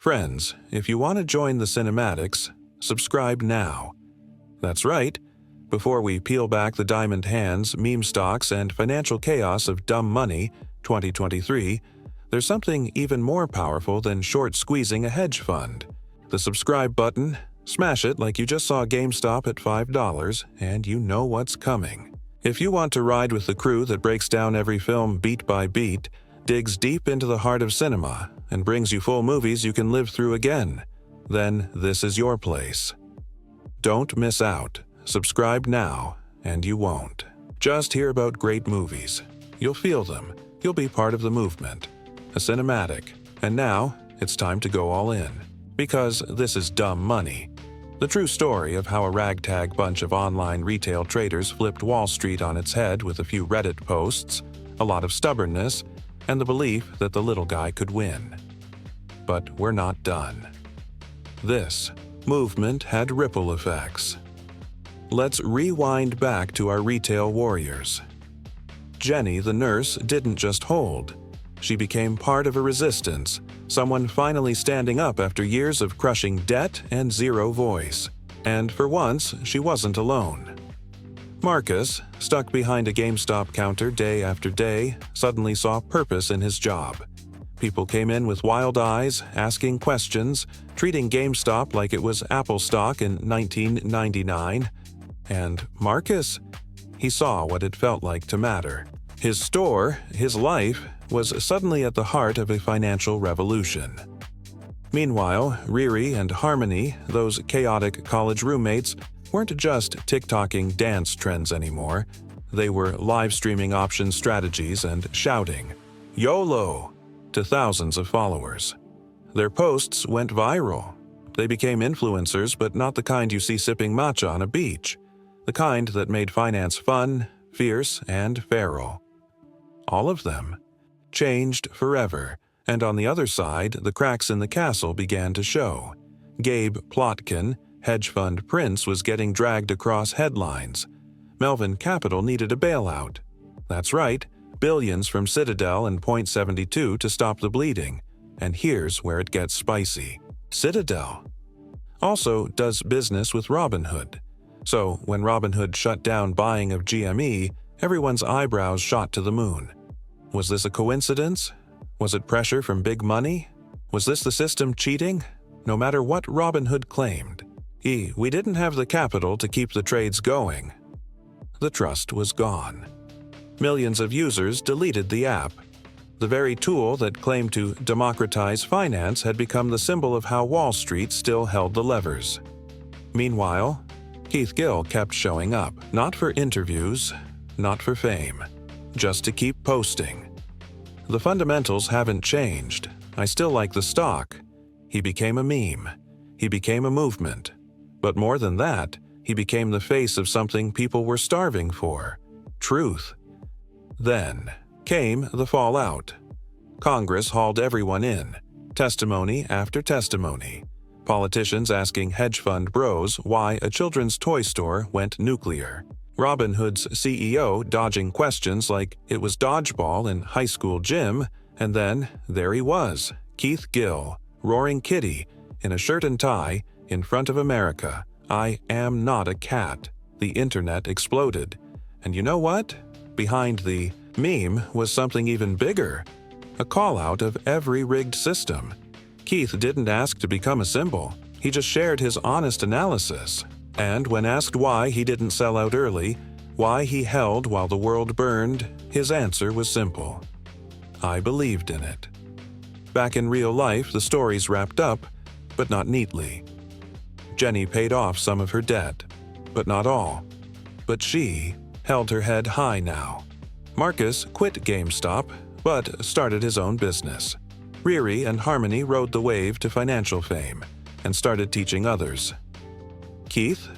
Friends, if you want to join the cinematics, subscribe now. That's right. Before we peel back the diamond hands, meme stocks, and financial chaos of dumb money, 2023, there's something even more powerful than short-squeezing a hedge fund. The subscribe button, smash it like you just saw GameStop at $5, and you know what's coming. If you want to ride with the crew that breaks down every film beat by beat, digs deep into the heart of cinema, and brings you full movies you can live through again, then this is your place. Don't miss out. Subscribe now, and you won't. Just hear about great movies. You'll feel them. You'll be part of the movement. A cinematic. And now, it's time to go all in. Because this is dumb money. The true story of how a ragtag bunch of online retail traders flipped Wall Street on its head with a few Reddit posts, a lot of stubbornness, and the belief that the little guy could win. But we're not done. This movement had ripple effects. Let's rewind back to our retail warriors. Jenny, the nurse, didn't just hold. She became part of a resistance, someone finally standing up after years of crushing debt and zero voice. And for once, she wasn't alone. Marcus, stuck behind a GameStop counter day after day, suddenly saw purpose in his job. People came in with wild eyes, asking questions, treating GameStop like it was Apple stock in 1999. And Marcus, he saw what it felt like to matter. His store, his life, was suddenly at the heart of a financial revolution. Meanwhile, Riri and Harmony, those chaotic college roommates, weren't just TikToking dance trends anymore. They were live-streaming option strategies and shouting, "YOLO!" to thousands of followers. Their posts went viral. They became influencers, but not the kind you see sipping matcha on a beach. The kind that made finance fun, fierce, and feral. All of them. Changed forever, and on the other side, the cracks in the castle began to show. Gabe Plotkin, hedge fund prince, was getting dragged across headlines. Melvin Capital needed a bailout. That's right, billions from Citadel and Point72 to stop the bleeding. And here's where it gets spicy. Citadel also does business with Robinhood. So when Robinhood shut down buying of GME, everyone's eyebrows shot to the moon. Was this a coincidence? Was it pressure from big money? Was this the system cheating? No matter what Robinhood claimed. We didn't have the capital to keep the trades going. The trust was gone. Millions of users deleted the app. The very tool that claimed to democratize finance had become the symbol of how Wall Street still held the levers. Meanwhile, Keith Gill kept showing up, not for interviews, not for fame, just to keep posting. The fundamentals haven't changed. I still like the stock. He became a meme. He became a movement. But more than that, he became the face of something people were starving for: truth. Then came the fallout. Congress hauled everyone in, testimony after testimony. Politicians asking hedge fund bros why a children's toy store went nuclear. Robinhood's CEO dodging questions like it was dodgeball in high school gym, and then there he was, Keith Gill, roaring kitty, in a shirt and tie, in front of America. I am not a cat. The internet exploded. And you know what? Behind the meme was something even bigger. A call-out of every rigged system. Keith didn't ask to become a symbol. He just shared his honest analysis. And when asked why he didn't sell out early, why he held while the world burned, his answer was simple. I believed in it. Back in real life, the story's wrapped up, but not neatly. Jenny paid off some of her debt, but not all. But she held her head high now. Marcus quit GameStop, but started his own business. Riri and Harmony rode the wave to financial fame and started teaching others. Keith,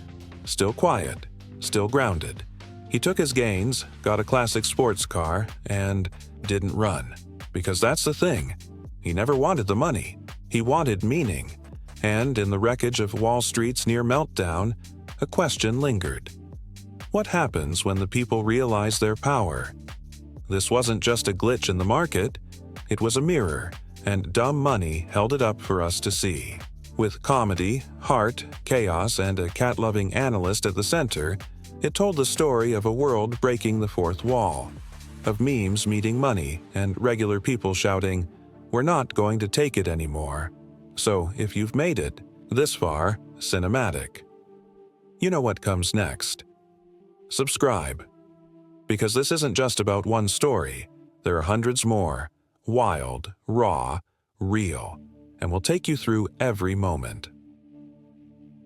still quiet, still grounded. He took his gains, got a classic sports car, and didn't run. Because that's the thing. He never wanted the money. He wanted meaning. And in the wreckage of Wall Street's near meltdown, a question lingered. What happens when the people realize their power? This wasn't just a glitch in the market. It was a mirror, and Dumb Money held it up for us to see. With comedy, heart, chaos, and a cat-loving analyst at the center, it told the story of a world breaking the fourth wall, of memes meeting money and regular people shouting, "We're not going to take it anymore." So if you've made it this far, cinematic. You know what comes next. Subscribe. Because this isn't just about one story. There are hundreds more, wild, raw, real, and we'll take you through every moment.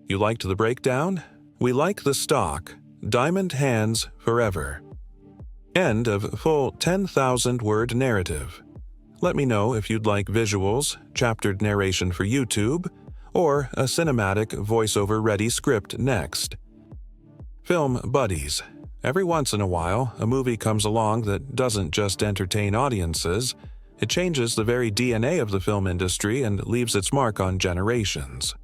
You liked the breakdown? We like the stock. Diamond Hands Forever. End of full 10,000-word narrative. Let me know if you'd like visuals, chaptered narration for YouTube, or a cinematic voiceover-ready script next. Film buddies. Every once in a while, a movie comes along that doesn't just entertain audiences, it changes the very DNA of the film industry and leaves its mark on generations.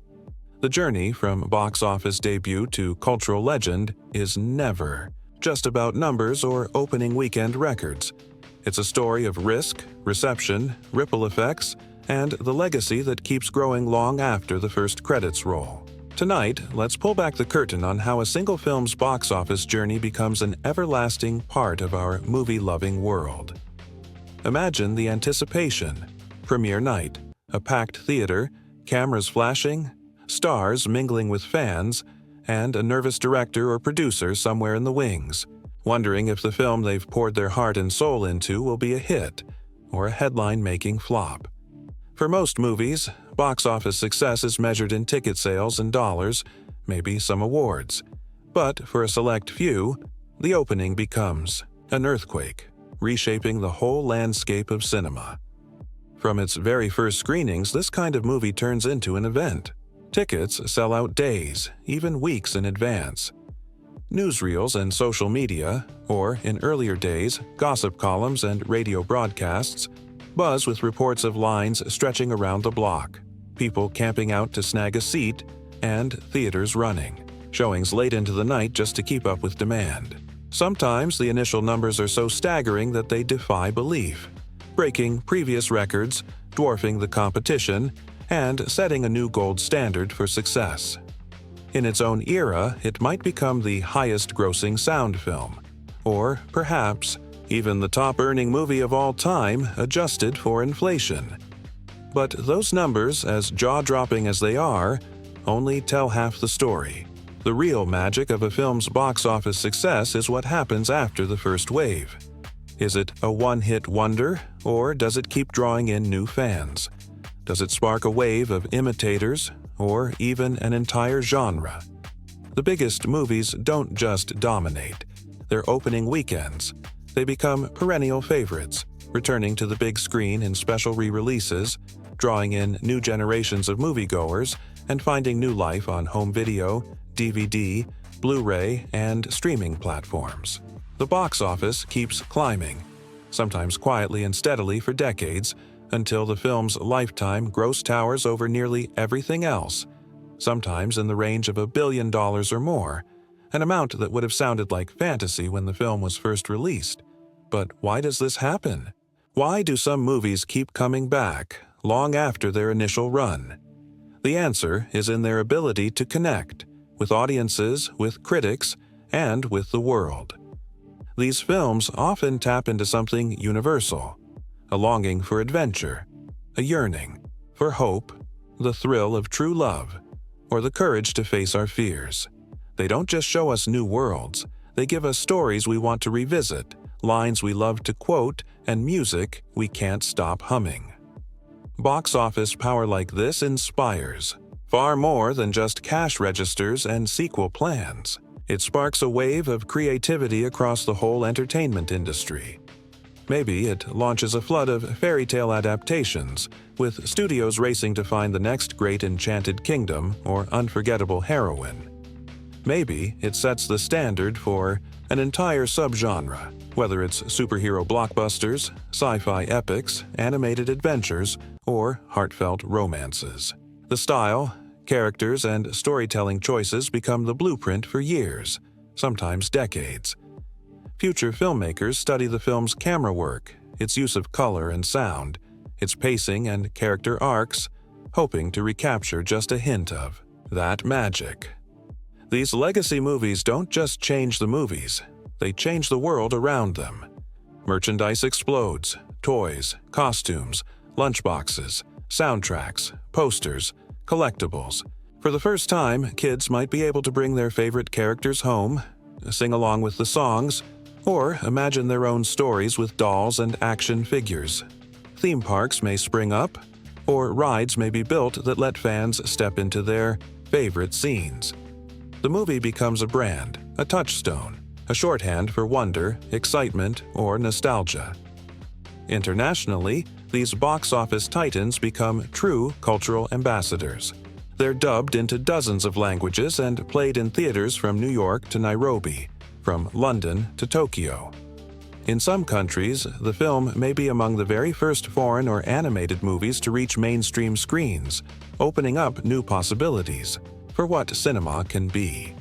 The journey from box office debut to cultural legend is never just about numbers or opening weekend records. It's a story of risk, reception, ripple effects, and the legacy that keeps growing long after the first credits roll. Tonight, let's pull back the curtain on how a single film's box office journey becomes an everlasting part of our movie-loving world. Imagine the anticipation. Premiere night, a packed theater, cameras flashing, stars mingling with fans, and a nervous director or producer somewhere in the wings, wondering if the film they've poured their heart and soul into will be a hit or a headline-making flop. For most movies, box office success is measured in ticket sales and dollars, maybe some awards. But for a select few, the opening becomes an earthquake, reshaping the whole landscape of cinema. From its very first screenings, this kind of movie turns into an event. Tickets sell out days, even weeks in advance. Newsreels and social media, or in earlier days, gossip columns and radio broadcasts, buzz with reports of lines stretching around the block, people camping out to snag a seat, and theaters running, showings late into the night just to keep up with demand. Sometimes the initial numbers are so staggering that they defy belief, breaking previous records, dwarfing the competition, and setting a new gold standard for success. In its own era, it might become the highest-grossing sound film, or perhaps even the top-earning movie of all time adjusted for inflation. But those numbers, as jaw-dropping as they are, only tell half the story. The real magic of a film's box office success is what happens after the first wave. Is it a one-hit wonder, or does it keep drawing in new fans? Does it spark a wave of imitators, or even an entire genre? The biggest movies don't just dominate. They're opening weekends. They become perennial favorites, returning to the big screen in special re-releases, drawing in new generations of moviegoers, and finding new life on home video, DVD, Blu-ray, and streaming platforms. The box office keeps climbing, sometimes quietly and steadily for decades, until the film's lifetime gross towers over nearly everything else, sometimes in the range of $1 billion or more, an amount that would have sounded like fantasy when the film was first released. But why does this happen? Why do some movies keep coming back, long after their initial run? The answer is in their ability to connect, with audiences, with critics, and with the world. These films often tap into something universal, a longing for adventure, a yearning for hope, the thrill of true love, or the courage to face our fears. They don't just show us new worlds, they give us stories we want to revisit, lines we love to quote, and music we can't stop humming. Box office power like this inspires, far more than just cash registers and sequel plans. It sparks a wave of creativity across the whole entertainment industry. Maybe it launches a flood of fairy tale adaptations, with studios racing to find the next great enchanted kingdom or unforgettable heroine. Maybe it sets the standard for an entire subgenre, whether it's superhero blockbusters, sci-fi epics, animated adventures, or heartfelt romances. The style, characters, and storytelling choices become the blueprint for years, sometimes decades. Future filmmakers study the film's camera work, its use of color and sound, its pacing and character arcs, hoping to recapture just a hint of that magic. These legacy movies don't just change the movies, they change the world around them. Merchandise explodes, toys, costumes, lunchboxes, soundtracks, posters, collectibles. For the first time, kids might be able to bring their favorite characters home, sing along with the songs, or imagine their own stories with dolls and action figures. Theme parks may spring up, or rides may be built that let fans step into their favorite scenes. The movie becomes a brand, a touchstone, a shorthand for wonder, excitement, or nostalgia. Internationally, these box office titans become true cultural ambassadors. They're dubbed into dozens of languages and played in theaters from New York to Nairobi, from London to Tokyo. In some countries, the film may be among the very first foreign or animated movies to reach mainstream screens, opening up new possibilities for what cinema can be.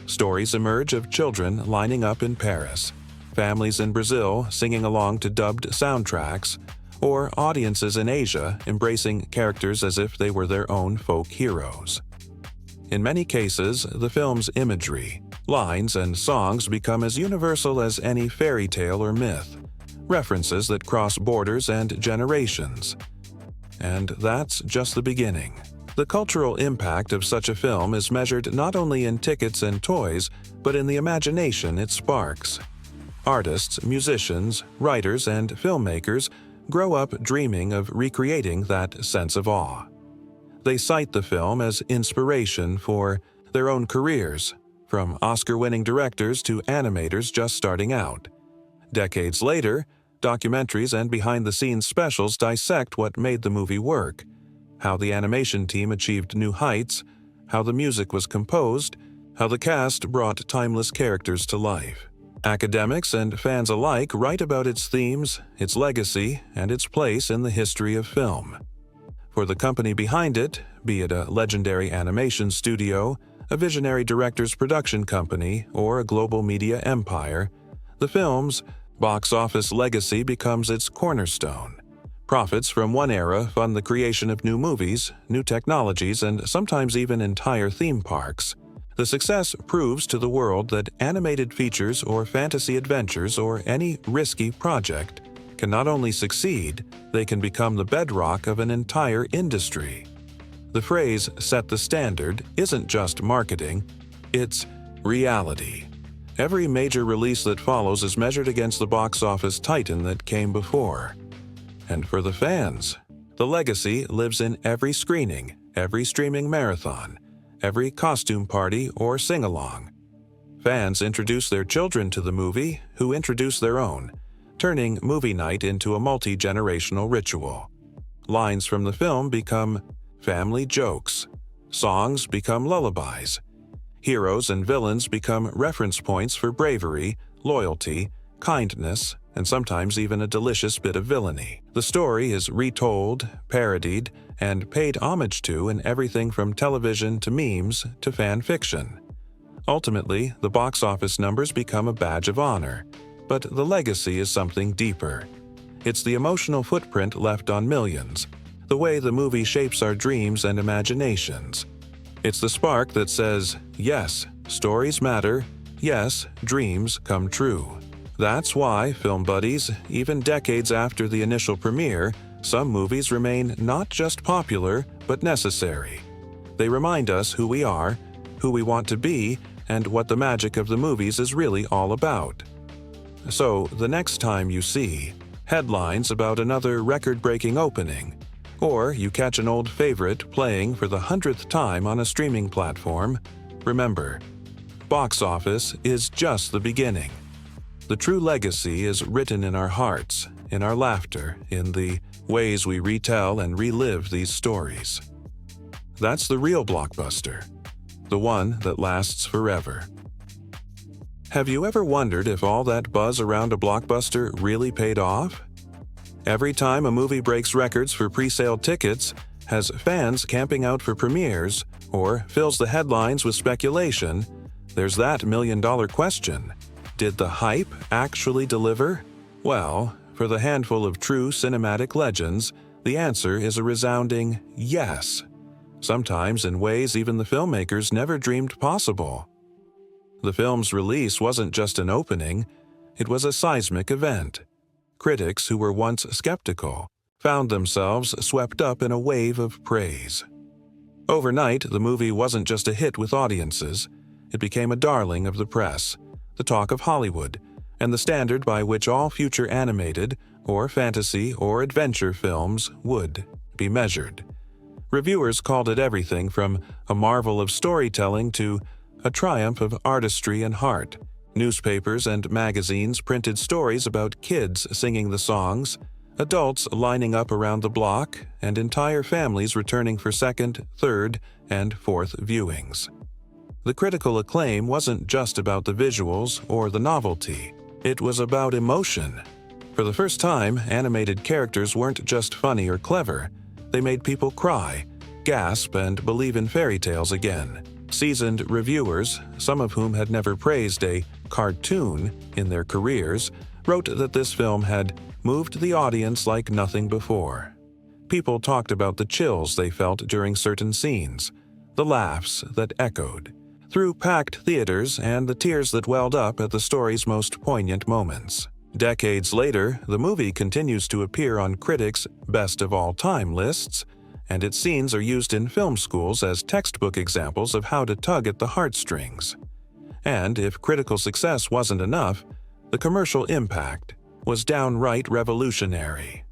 Stories emerge of children lining up in Paris, families in Brazil singing along to dubbed soundtracks, or audiences in Asia embracing characters as if they were their own folk heroes. In many cases, the film's imagery, lines, and songs become as universal as any fairy tale or myth, references that cross borders and generations. And that's just the beginning. The cultural impact of such a film is measured not only in tickets and toys, but in the imagination it sparks. Artists, musicians, writers, and filmmakers grow up dreaming of recreating that sense of awe. They cite the film as inspiration for their own careers, from Oscar-winning directors to animators just starting out. Decades later, documentaries and behind-the-scenes specials dissect what made the movie work, how the animation team achieved new heights, how the music was composed, how the cast brought timeless characters to life. Academics and fans alike write about its themes, its legacy, and its place in the history of film. For the company behind it, be it a legendary animation studio, a visionary director's production company, or a global media empire, the film's box office legacy becomes its cornerstone. Profits from one era fund the creation of new movies, new technologies, and sometimes even entire theme parks. The success proves to the world that animated features or fantasy adventures or any risky project can not only succeed, they can become the bedrock of an entire industry. The phrase "set the standard" isn't just marketing, it's reality. Every major release that follows is measured against the box office titan that came before. And for the fans, the legacy lives in every screening, every streaming marathon, every costume party or sing-along. Fans introduce their children to the movie, who introduce their own, turning movie night into a multi-generational ritual. Lines from the film become family jokes. Songs become lullabies. Heroes and villains become reference points for bravery, loyalty, kindness, and sometimes even a delicious bit of villainy. The story is retold, parodied, and paid homage to in everything from television to memes to fan fiction. Ultimately, the box office numbers become a badge of honor, but the legacy is something deeper. It's the emotional footprint left on millions, the way the movie shapes our dreams and imaginations. It's the spark that says, yes, stories matter, yes, dreams come true. That's why, film buddies, even decades after the initial premiere, some movies remain not just popular, but necessary. They remind us who we are, who we want to be, and what the magic of the movies is really all about. So, the next time you see headlines about another record-breaking opening, or you catch an old favorite playing for the 100th time on a streaming platform, remember, box office is just the beginning. The true legacy is written in our hearts, in our laughter, in the ways we retell and relive these stories. That's the real blockbuster, the one that lasts forever. Have you ever wondered if all that buzz around a blockbuster really paid off? Every time a movie breaks records for pre-sale tickets, has fans camping out for premieres, or fills the headlines with speculation, there's that million-dollar question. Did the hype actually deliver? Well, for the handful of true cinematic legends, The answer is a resounding yes, sometimes in ways even the filmmakers never dreamed possible. The film's release wasn't just an opening, it was a seismic event. Critics who were once skeptical found themselves swept up in a wave of praise. Overnight, the movie wasn't just a hit with audiences, it became a darling of the press, the talk of Hollywood, and the standard by which all future animated, or fantasy, or adventure films would be measured. Reviewers called it everything from a marvel of storytelling to a triumph of artistry and heart. Newspapers and magazines printed stories about kids singing the songs, adults lining up around the block, and entire families returning for second, third, and fourth viewings. The critical acclaim wasn't just about the visuals or the novelty. It was about emotion. For the first time, animated characters weren't just funny or clever. They made people cry, gasp, and believe in fairy tales again. Seasoned reviewers, some of whom had never praised a cartoon in their careers, wrote that this film had moved the audience like nothing before. People talked about the chills they felt during certain scenes, the laughs that echoed through packed theaters, and the tears that welled up at the story's most poignant moments. Decades later, the movie continues to appear on critics' best-of-all-time lists, and its scenes are used in film schools as textbook examples of how to tug at the heartstrings. And if critical success wasn't enough, the commercial impact was downright revolutionary.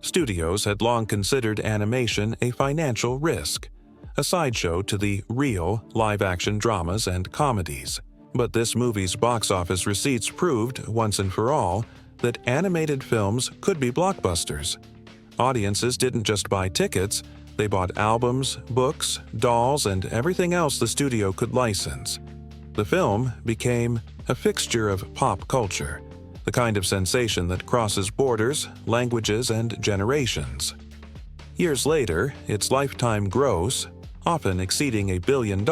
Studios had long considered animation a financial risk, a sideshow to the real live-action dramas and comedies. But this movie's box office receipts proved, once and for all, that animated films could be blockbusters. Audiences didn't just buy tickets, they bought albums, books, dolls, and everything else the studio could license. The film became a fixture of pop culture, the kind of sensation that crosses borders, languages, and generations. Years later, its lifetime gross, often exceeding $1 billion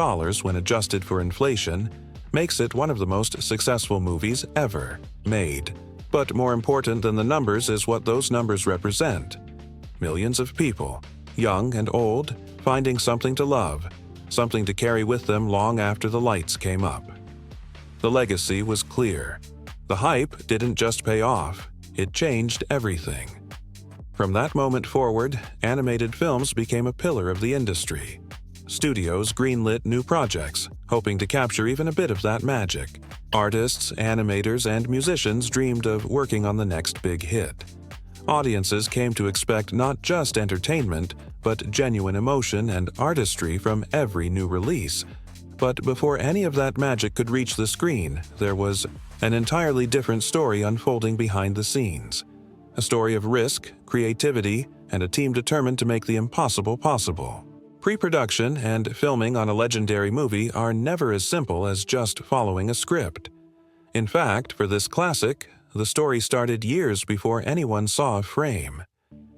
when adjusted for inflation, makes it one of the most successful movies ever made. But more important than the numbers is what those numbers represent. Millions of people, young and old, finding something to love, something to carry with them long after the lights came up. The legacy was clear. The hype didn't just pay off, it changed everything. From that moment forward, animated films became a pillar of the industry. Studios greenlit new projects, hoping to capture even a bit of that magic. Artists, animators, and musicians dreamed of working on the next big hit. Audiences came to expect not just entertainment, but genuine emotion and artistry from every new release. But before any of that magic could reach the screen, there was an entirely different story unfolding behind the scenes. A story of risk, creativity, and a team determined to make the impossible possible. Pre-production and filming on a legendary movie are never as simple as just following a script. In fact, for this classic, the story started years before anyone saw a frame.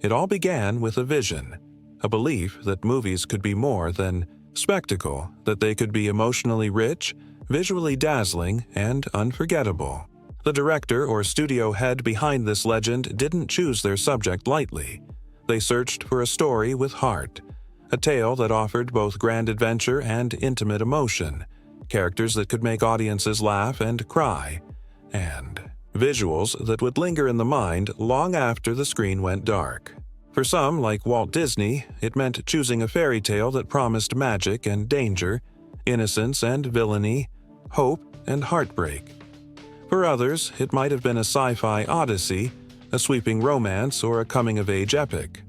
It all began with a vision, a belief that movies could be more than spectacle, that they could be emotionally rich, visually dazzling, and unforgettable. The director or studio head behind this legend didn't choose their subject lightly. They searched for a story with heart, a tale that offered both grand adventure and intimate emotion, characters that could make audiences laugh and cry, and visuals that would linger in the mind long after the screen went dark. For some, like Walt Disney, it meant choosing a fairy tale that promised magic and danger, innocence and villainy, hope and heartbreak. For others, it might have been a sci-fi odyssey, a sweeping romance, or a coming-of-age epic.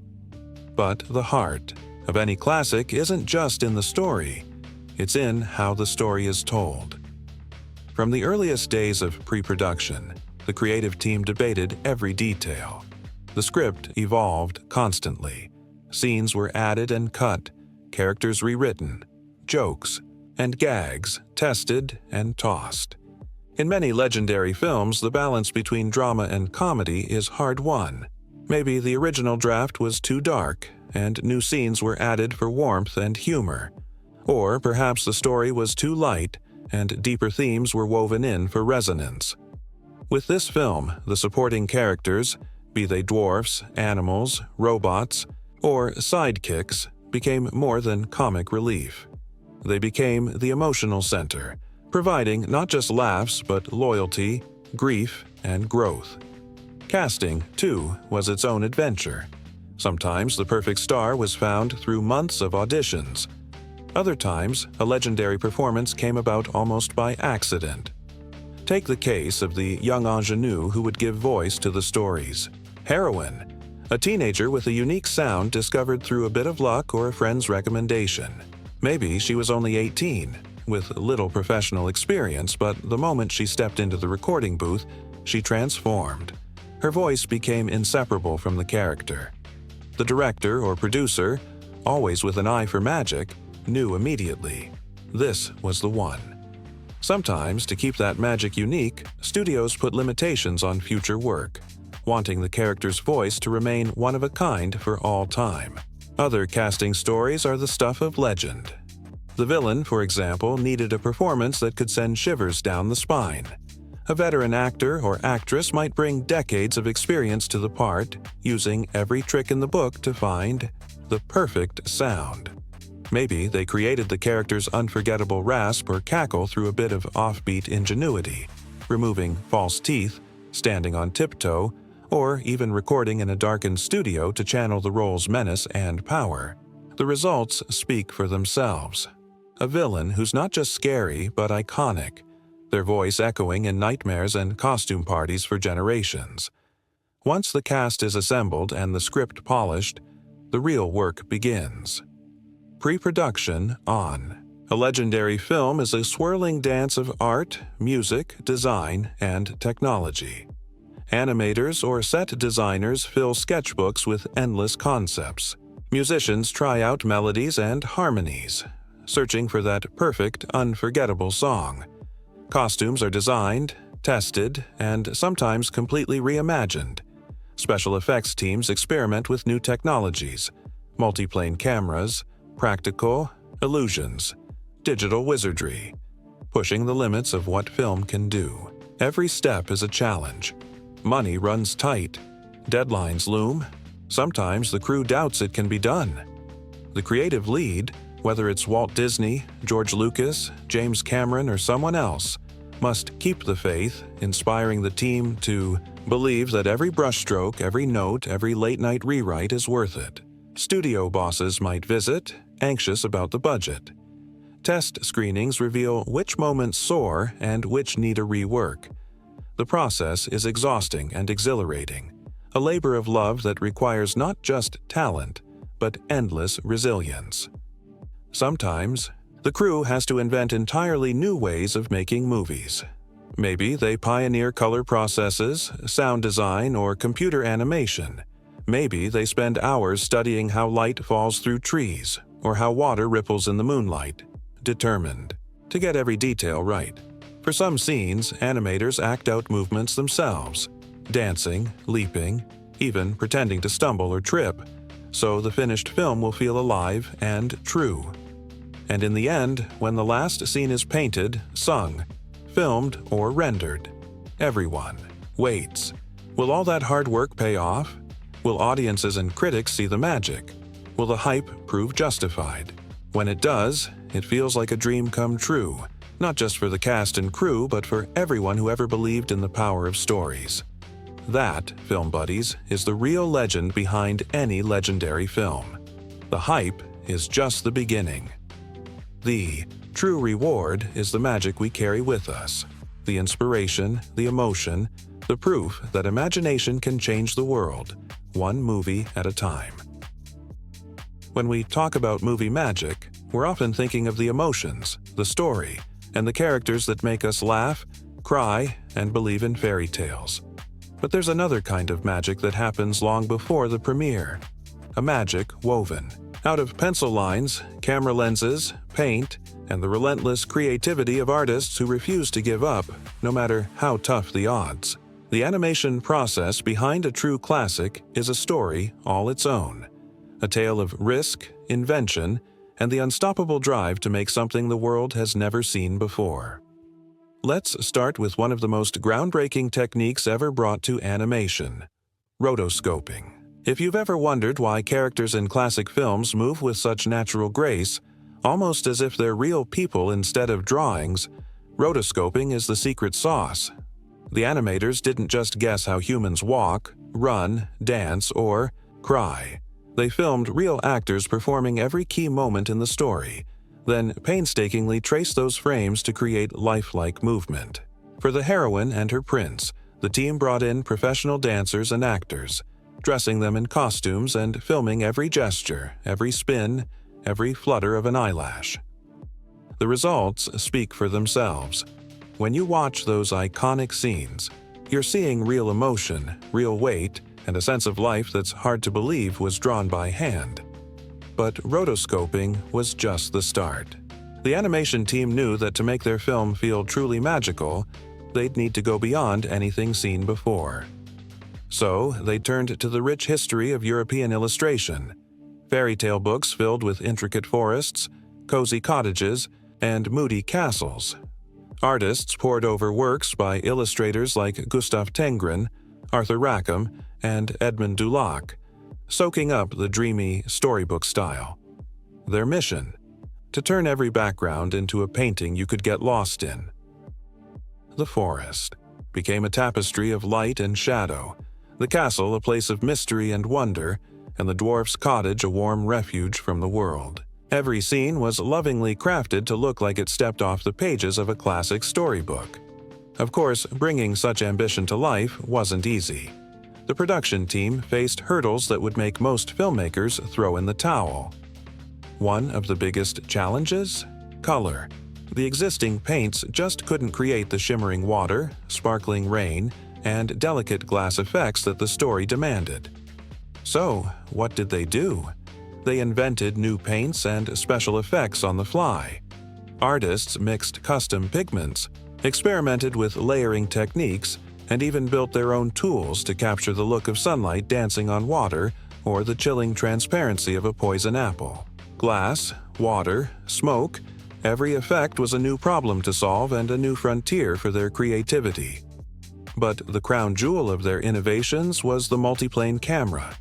But the heart of any classic isn't just in the story, it's in how the story is told. From the earliest days of pre-production, the creative team debated every detail. The script evolved constantly. Scenes were added and cut, characters rewritten, jokes and gags tested and tossed. In many legendary films, the balance between drama and comedy is hard-won. Maybe the original draft was too dark, and new scenes were added for warmth and humor. Or perhaps the story was too light, and deeper themes were woven in for resonance. With this film, the supporting characters, be they dwarfs, animals, robots, or sidekicks, became more than comic relief. They became the emotional center, providing not just laughs but loyalty, grief, and growth. Casting, too, was its own adventure. Sometimes the perfect star was found through months of auditions. Other times, a legendary performance came about almost by accident. Take the case of the young ingenue who would give voice to the story's heroine, a teenager with a unique sound discovered through a bit of luck or a friend's recommendation. Maybe she was only 18, with little professional experience, but the moment she stepped into the recording booth, she transformed. Her voice became inseparable from the character. The director or producer, always with an eye for magic, knew immediately. This was the one. Sometimes, to keep that magic unique, studios put limitations on future work, wanting the character's voice to remain one of a kind for all time. Other casting stories are the stuff of legend. The villain, for example, needed a performance that could send shivers down the spine. A veteran actor or actress might bring decades of experience to the part, using every trick in the book to find the perfect sound. Maybe they created the character's unforgettable rasp or cackle through a bit of offbeat ingenuity, removing false teeth, standing on tiptoe, or even recording in a darkened studio to channel the role's menace and power. The results speak for themselves. A villain who's not just scary but iconic, their voice echoing in nightmares and costume parties for generations. Once the cast is assembled and the script polished, the real work begins. Pre-production on. A legendary film is a swirling dance of art, music, design, and technology. Animators or set designers fill sketchbooks with endless concepts. Musicians try out melodies and harmonies, searching for that perfect, unforgettable song. Costumes are designed, tested, and sometimes completely reimagined. Special effects teams experiment with new technologies, multiplane cameras, practical, illusions, digital wizardry, pushing the limits of what film can do. Every step is a challenge. Money runs tight. Deadlines loom. Sometimes the crew doubts it can be done. The creative lead, whether it's Walt Disney, George Lucas, James Cameron, or someone else, must keep the faith, inspiring the team to believe that every brushstroke, every note, every late-night rewrite is worth it. Studio bosses might visit, anxious about the budget. Test screenings reveal which moments soar and which need a rework. The process is exhausting and exhilarating, a labor of love that requires not just talent, but endless resilience. Sometimes, the crew has to invent entirely new ways of making movies. Maybe they pioneer color processes, sound design, or computer animation. Maybe they spend hours studying how light falls through trees, or how water ripples in the moonlight, determined to get every detail right. For some scenes, animators act out movements themselves, dancing, leaping, even pretending to stumble or trip, so the finished film will feel alive and true. And in the end, when the last scene is painted, sung, filmed, or rendered, everyone waits. Will all that hard work pay off? Will audiences and critics see the magic? Will the hype prove justified? When it does, it feels like a dream come true, not just for the cast and crew, but for everyone who ever believed in the power of stories. That, film buddies, is the real legend behind any legendary film. The hype is just the beginning. The true reward is the magic we carry with us, the inspiration, the emotion, the proof that imagination can change the world, one movie at a time. When we talk about movie magic, we're often thinking of the emotions, the story, and the characters that make us laugh, cry, and believe in fairy tales. But there's another kind of magic that happens long before the premiere. A magic woven out of pencil lines, camera lenses, paint, and the relentless creativity of artists who refuse to give up, no matter how tough the odds. The animation process behind a true classic is a story all its own. A tale of risk, invention, and the unstoppable drive to make something the world has never seen before. Let's start with one of the most groundbreaking techniques ever brought to animation: rotoscoping. If you've ever wondered why characters in classic films move with such natural grace, almost as if they're real people instead of drawings, rotoscoping is the secret sauce. The animators didn't just guess how humans walk, run, dance, or cry. They filmed real actors performing every key moment in the story, then painstakingly traced those frames to create lifelike movement. For the heroine and her prince, the team brought in professional dancers and actors, dressing them in costumes and filming every gesture, every spin, every flutter of an eyelash. The results speak for themselves. When you watch those iconic scenes, you're seeing real emotion, real weight, and a sense of life that's hard to believe was drawn by hand. But rotoscoping was just the start. The animation team knew that to make their film feel truly magical, they'd need to go beyond anything seen before. So, they turned to the rich history of European illustration, fairy tale books filled with intricate forests, cozy cottages, and moody castles. Artists pored over works by illustrators like Gustav Tenggren, Arthur Rackham, and Edmund Dulac, soaking up the dreamy storybook style. Their mission: to turn every background into a painting you could get lost in. The forest became a tapestry of light and shadow, the castle a place of mystery and wonder, and the dwarf's cottage a warm refuge from the world. Every scene was lovingly crafted to look like it stepped off the pages of a classic storybook. Of course, bringing such ambition to life wasn't easy. The production team faced hurdles that would make most filmmakers throw in the towel. One of the biggest challenges? Color. The existing paints just couldn't create the shimmering water, sparkling rain, and delicate glass effects that the story demanded. So, what did they do? They invented new paints and special effects on the fly. Artists mixed custom pigments, experimented with layering techniques, and even built their own tools to capture the look of sunlight dancing on water or the chilling transparency of a poison apple. Glass, water, smoke, every effect was a new problem to solve and a new frontier for their creativity. But the crown jewel of their innovations was the multiplane camera,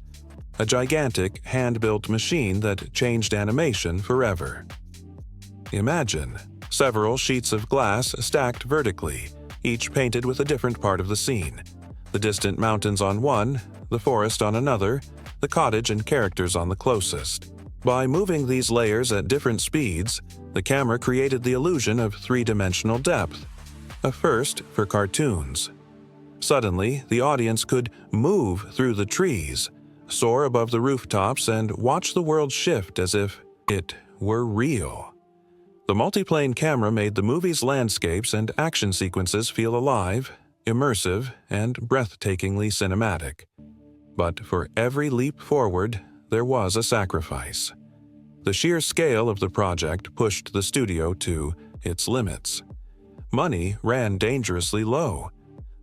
a gigantic, hand-built machine that changed animation forever. Imagine several sheets of glass stacked vertically, each painted with a different part of the scene. The distant mountains on one, the forest on another, the cottage and characters on the closest. By moving these layers at different speeds, the camera created the illusion of three-dimensional depth, a first for cartoons. Suddenly, the audience could move through the trees, soar above the rooftops, and watch the world shift as if it were real. The multiplane camera made the movie's landscapes and action sequences feel alive, immersive, and breathtakingly cinematic. But for every leap forward, there was a sacrifice. The sheer scale of the project pushed the studio to its limits. Money ran dangerously low.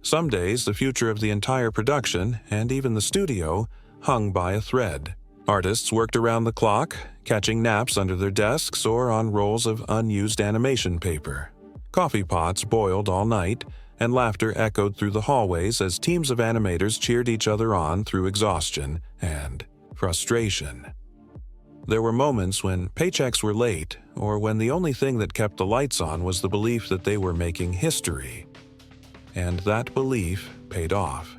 Some days, the future of the entire production, and even the studio, hung by a thread. Artists worked around the clock, catching naps under their desks or on rolls of unused animation paper. Coffee pots boiled all night, and laughter echoed through the hallways as teams of animators cheered each other on through exhaustion and frustration. There were moments when paychecks were late, or when the only thing that kept the lights on was the belief that they were making history. And that belief paid off.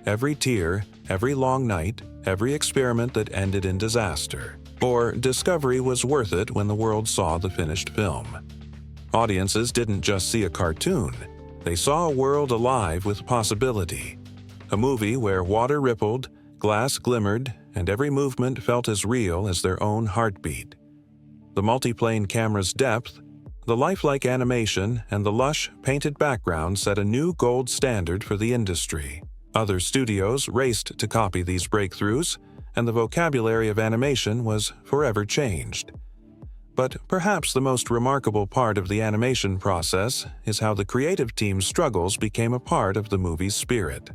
Every tear, every long night, every experiment that ended in disaster or discovery was worth it when the world saw the finished film. Audiences didn't just see a cartoon, they saw a world alive with possibility. A movie where water rippled, glass glimmered, and every movement felt as real as their own heartbeat. The multiplane camera's depth, the lifelike animation, and the lush, painted background set a new gold standard for the industry. Other studios raced to copy these breakthroughs, and the vocabulary of animation was forever changed. But perhaps the most remarkable part of the animation process is how the creative team's struggles became a part of the movie's spirit.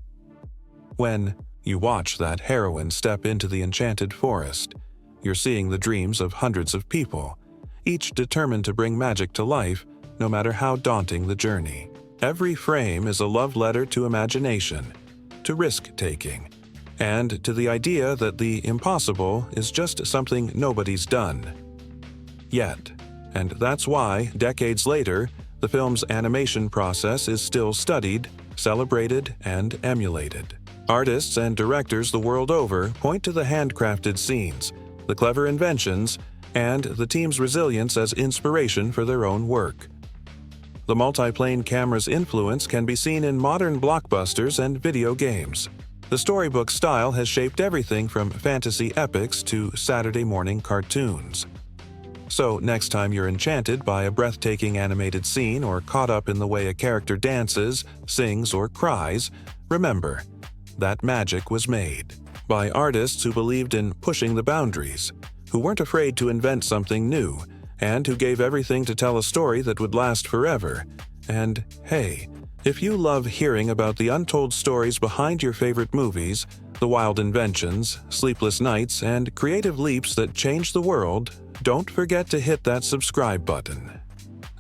When you watch that heroine step into the enchanted forest, you're seeing the dreams of hundreds of people, each determined to bring magic to life, no matter how daunting the journey. Every frame is a love letter to imagination, to risk-taking, and to the idea that the impossible is just something nobody's done yet. And that's why, decades later, the film's animation process is still studied, celebrated, and emulated. Artists and directors the world over point to the handcrafted scenes, the clever inventions, and the team's resilience as inspiration for their own work. The multiplane camera's influence can be seen in modern blockbusters and video games. The storybook style has shaped everything from fantasy epics to Saturday morning cartoons. So next time you're enchanted by a breathtaking animated scene or caught up in the way a character dances, sings, or cries, remember, that magic was made by artists who believed in pushing the boundaries, who weren't afraid to invent something new, and who gave everything to tell a story that would last forever. And hey, if you love hearing about the untold stories behind your favorite movies, the wild inventions, sleepless nights, and creative leaps that changed the world, don't forget to hit that subscribe button.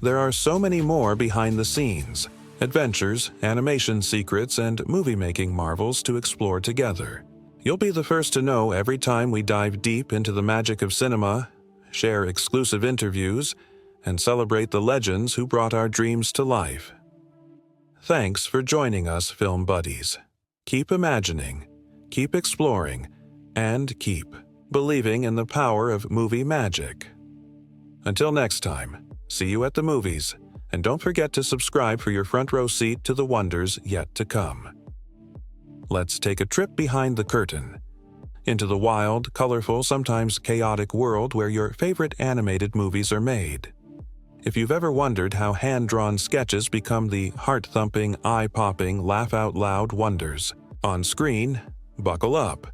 There are so many more behind the scenes, adventures, animation secrets, and movie-making marvels to explore together. You'll be the first to know every time we dive deep into the magic of cinema, share exclusive interviews, and celebrate the legends who brought our dreams to life. Thanks for joining us, film buddies. Keep imagining, keep exploring, and keep believing in the power of movie magic. Until next time, see you at the movies, and don't forget to subscribe for your front row seat to the wonders yet to come. Let's take a trip behind the curtain, into the wild, colorful, sometimes chaotic world where your favorite animated movies are made. If you've ever wondered how hand-drawn sketches become the heart-thumping, eye-popping, laugh-out-loud wonders on screen, buckle up.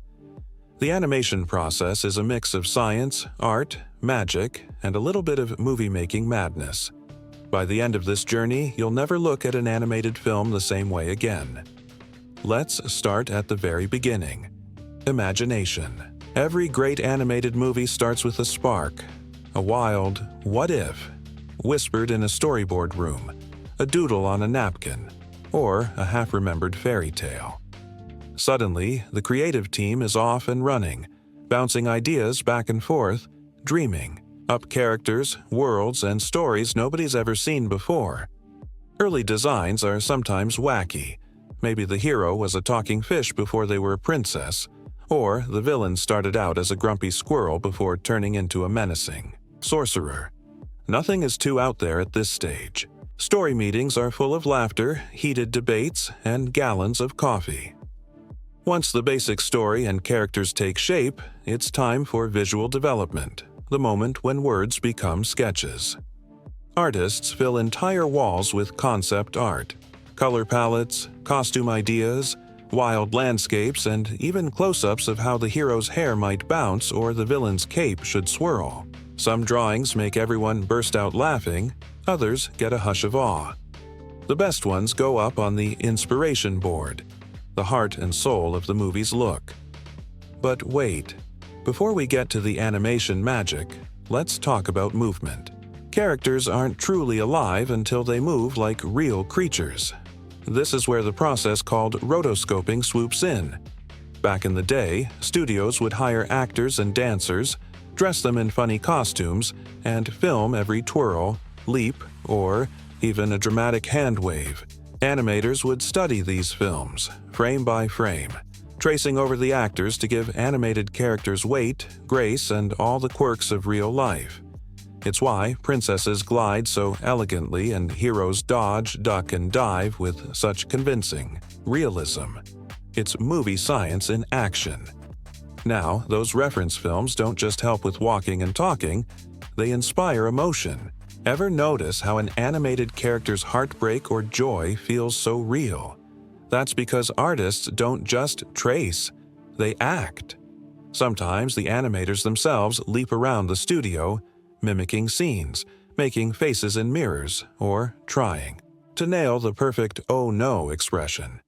The animation process is a mix of science, art, magic, and a little bit of movie-making madness. By the end of this journey, you'll never look at an animated film the same way again. Let's start at the very beginning. Imagination. Every great animated movie starts with a spark, a wild "what if?" whispered in a storyboard room, a doodle on a napkin, or a half-remembered fairy tale. Suddenly, the creative team is off and running, bouncing ideas back and forth, dreaming up characters, worlds, and stories nobody's ever seen before. Early designs are sometimes wacky. Maybe the hero was a talking fish before they were a princess, or the villain started out as a grumpy squirrel before turning into a menacing sorcerer. Nothing is too out there at this stage. Story meetings are full of laughter, heated debates, and gallons of coffee. Once the basic story and characters take shape, it's time for visual development, the moment when words become sketches. Artists fill entire walls with concept art, color palettes, costume ideas, wild landscapes, and even close-ups of how the hero's hair might bounce or the villain's cape should swirl. Some drawings make everyone burst out laughing, others get a hush of awe. The best ones go up on the inspiration board, the heart and soul of the movie's look. But wait, before we get to the animation magic, let's talk about movement. Characters aren't truly alive until they move like real creatures. This is where the process called rotoscoping swoops in. Back in the day, studios would hire actors and dancers, dress them in funny costumes, and film every twirl, leap, or even a dramatic hand wave. Animators would study these films, frame by frame, tracing over the actors to give animated characters weight, grace, and all the quirks of real life. It's why princesses glide so elegantly and heroes dodge, duck, and dive with such convincing realism. It's movie science in action. Now, those reference films don't just help with walking and talking, they inspire emotion. Ever notice how an animated character's heartbreak or joy feels so real? That's because artists don't just trace, they act. Sometimes the animators themselves leap around the studio, mimicking scenes, making faces in mirrors, or trying to nail the perfect "oh no" expression.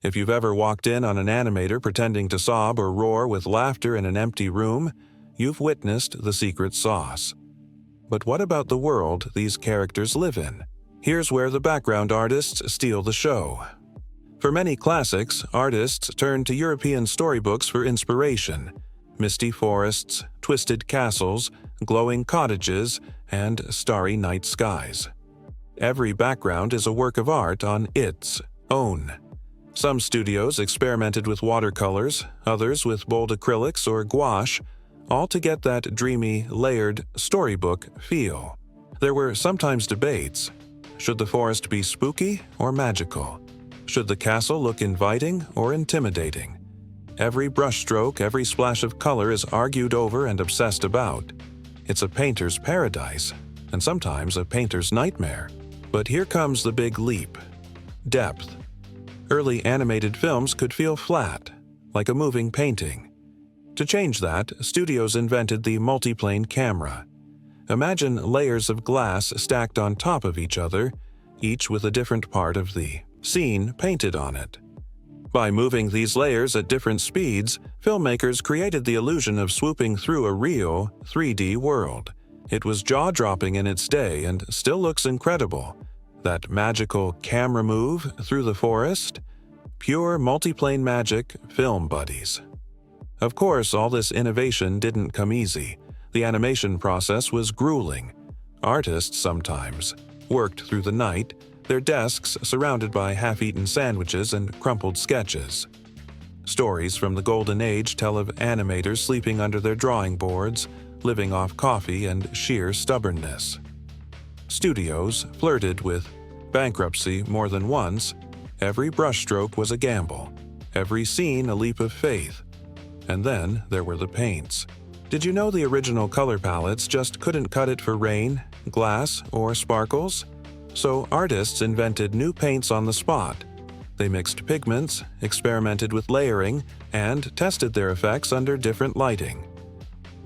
If you've ever walked in on an animator pretending to sob or roar with laughter in an empty room, you've witnessed the secret sauce. But what about the world these characters live in? Here's where the background artists steal the show. For many classics, artists turned to European storybooks for inspiration: misty forests, twisted castles, glowing cottages, and starry night skies. Every background is a work of art on its own. Some studios experimented with watercolors, others with bold acrylics or gouache, all to get that dreamy, layered storybook feel. There were sometimes debates. Should the forest be spooky or magical? Should the castle look inviting or intimidating? Every brushstroke, every splash of color is argued over and obsessed about. It's a painter's paradise, and sometimes a painter's nightmare. But here comes the big leap: depth. Early animated films could feel flat, like a moving painting. To change that, studios invented the multiplane camera. Imagine layers of glass stacked on top of each other, each with a different part of the scene painted on it. By moving these layers at different speeds, filmmakers created the illusion of swooping through a real 3D world. It was jaw-dropping in its day and still looks incredible. That magical camera move through the forest? Pure multiplane magic, film buddies. Of course, all this innovation didn't come easy. The animation process was grueling. Artists sometimes worked through the night, their desks surrounded by half-eaten sandwiches and crumpled sketches. Stories from the Golden Age tell of animators sleeping under their drawing boards, living off coffee and sheer stubbornness. Studios flirted with bankruptcy more than once. Every brushstroke was a gamble, every scene a leap of faith. And then there were the paints. Did you know the original color palettes just couldn't cut it for rain, glass, or sparkles? So artists invented new paints on the spot. They mixed pigments, experimented with layering, and tested their effects under different lighting.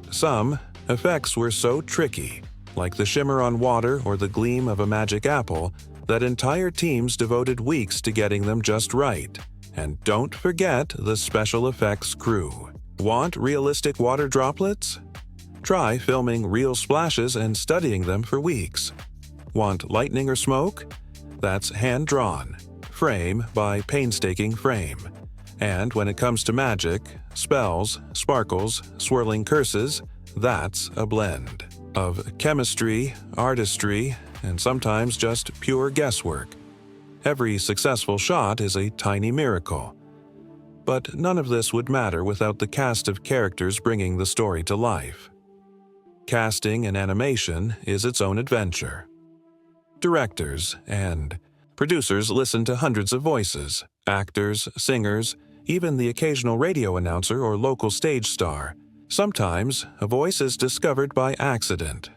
Some effects were so tricky, like the shimmer on water or the gleam of a magic apple, that entire teams devoted weeks to getting them just right. And don't forget the special effects crew. Want realistic water droplets? Try filming real splashes and studying them for weeks. Want lightning or smoke? That's hand-drawn, frame by painstaking frame. And when it comes to magic, spells, sparkles, swirling curses, that's a blend of chemistry, artistry, and sometimes just pure guesswork. Every successful shot is a tiny miracle. But none of this would matter without the cast of characters bringing the story to life. Casting in animation is its own adventure. Directors and producers listen to hundreds of voices, actors, singers, even the occasional radio announcer or local stage star. Sometimes, a voice is discovered by accident.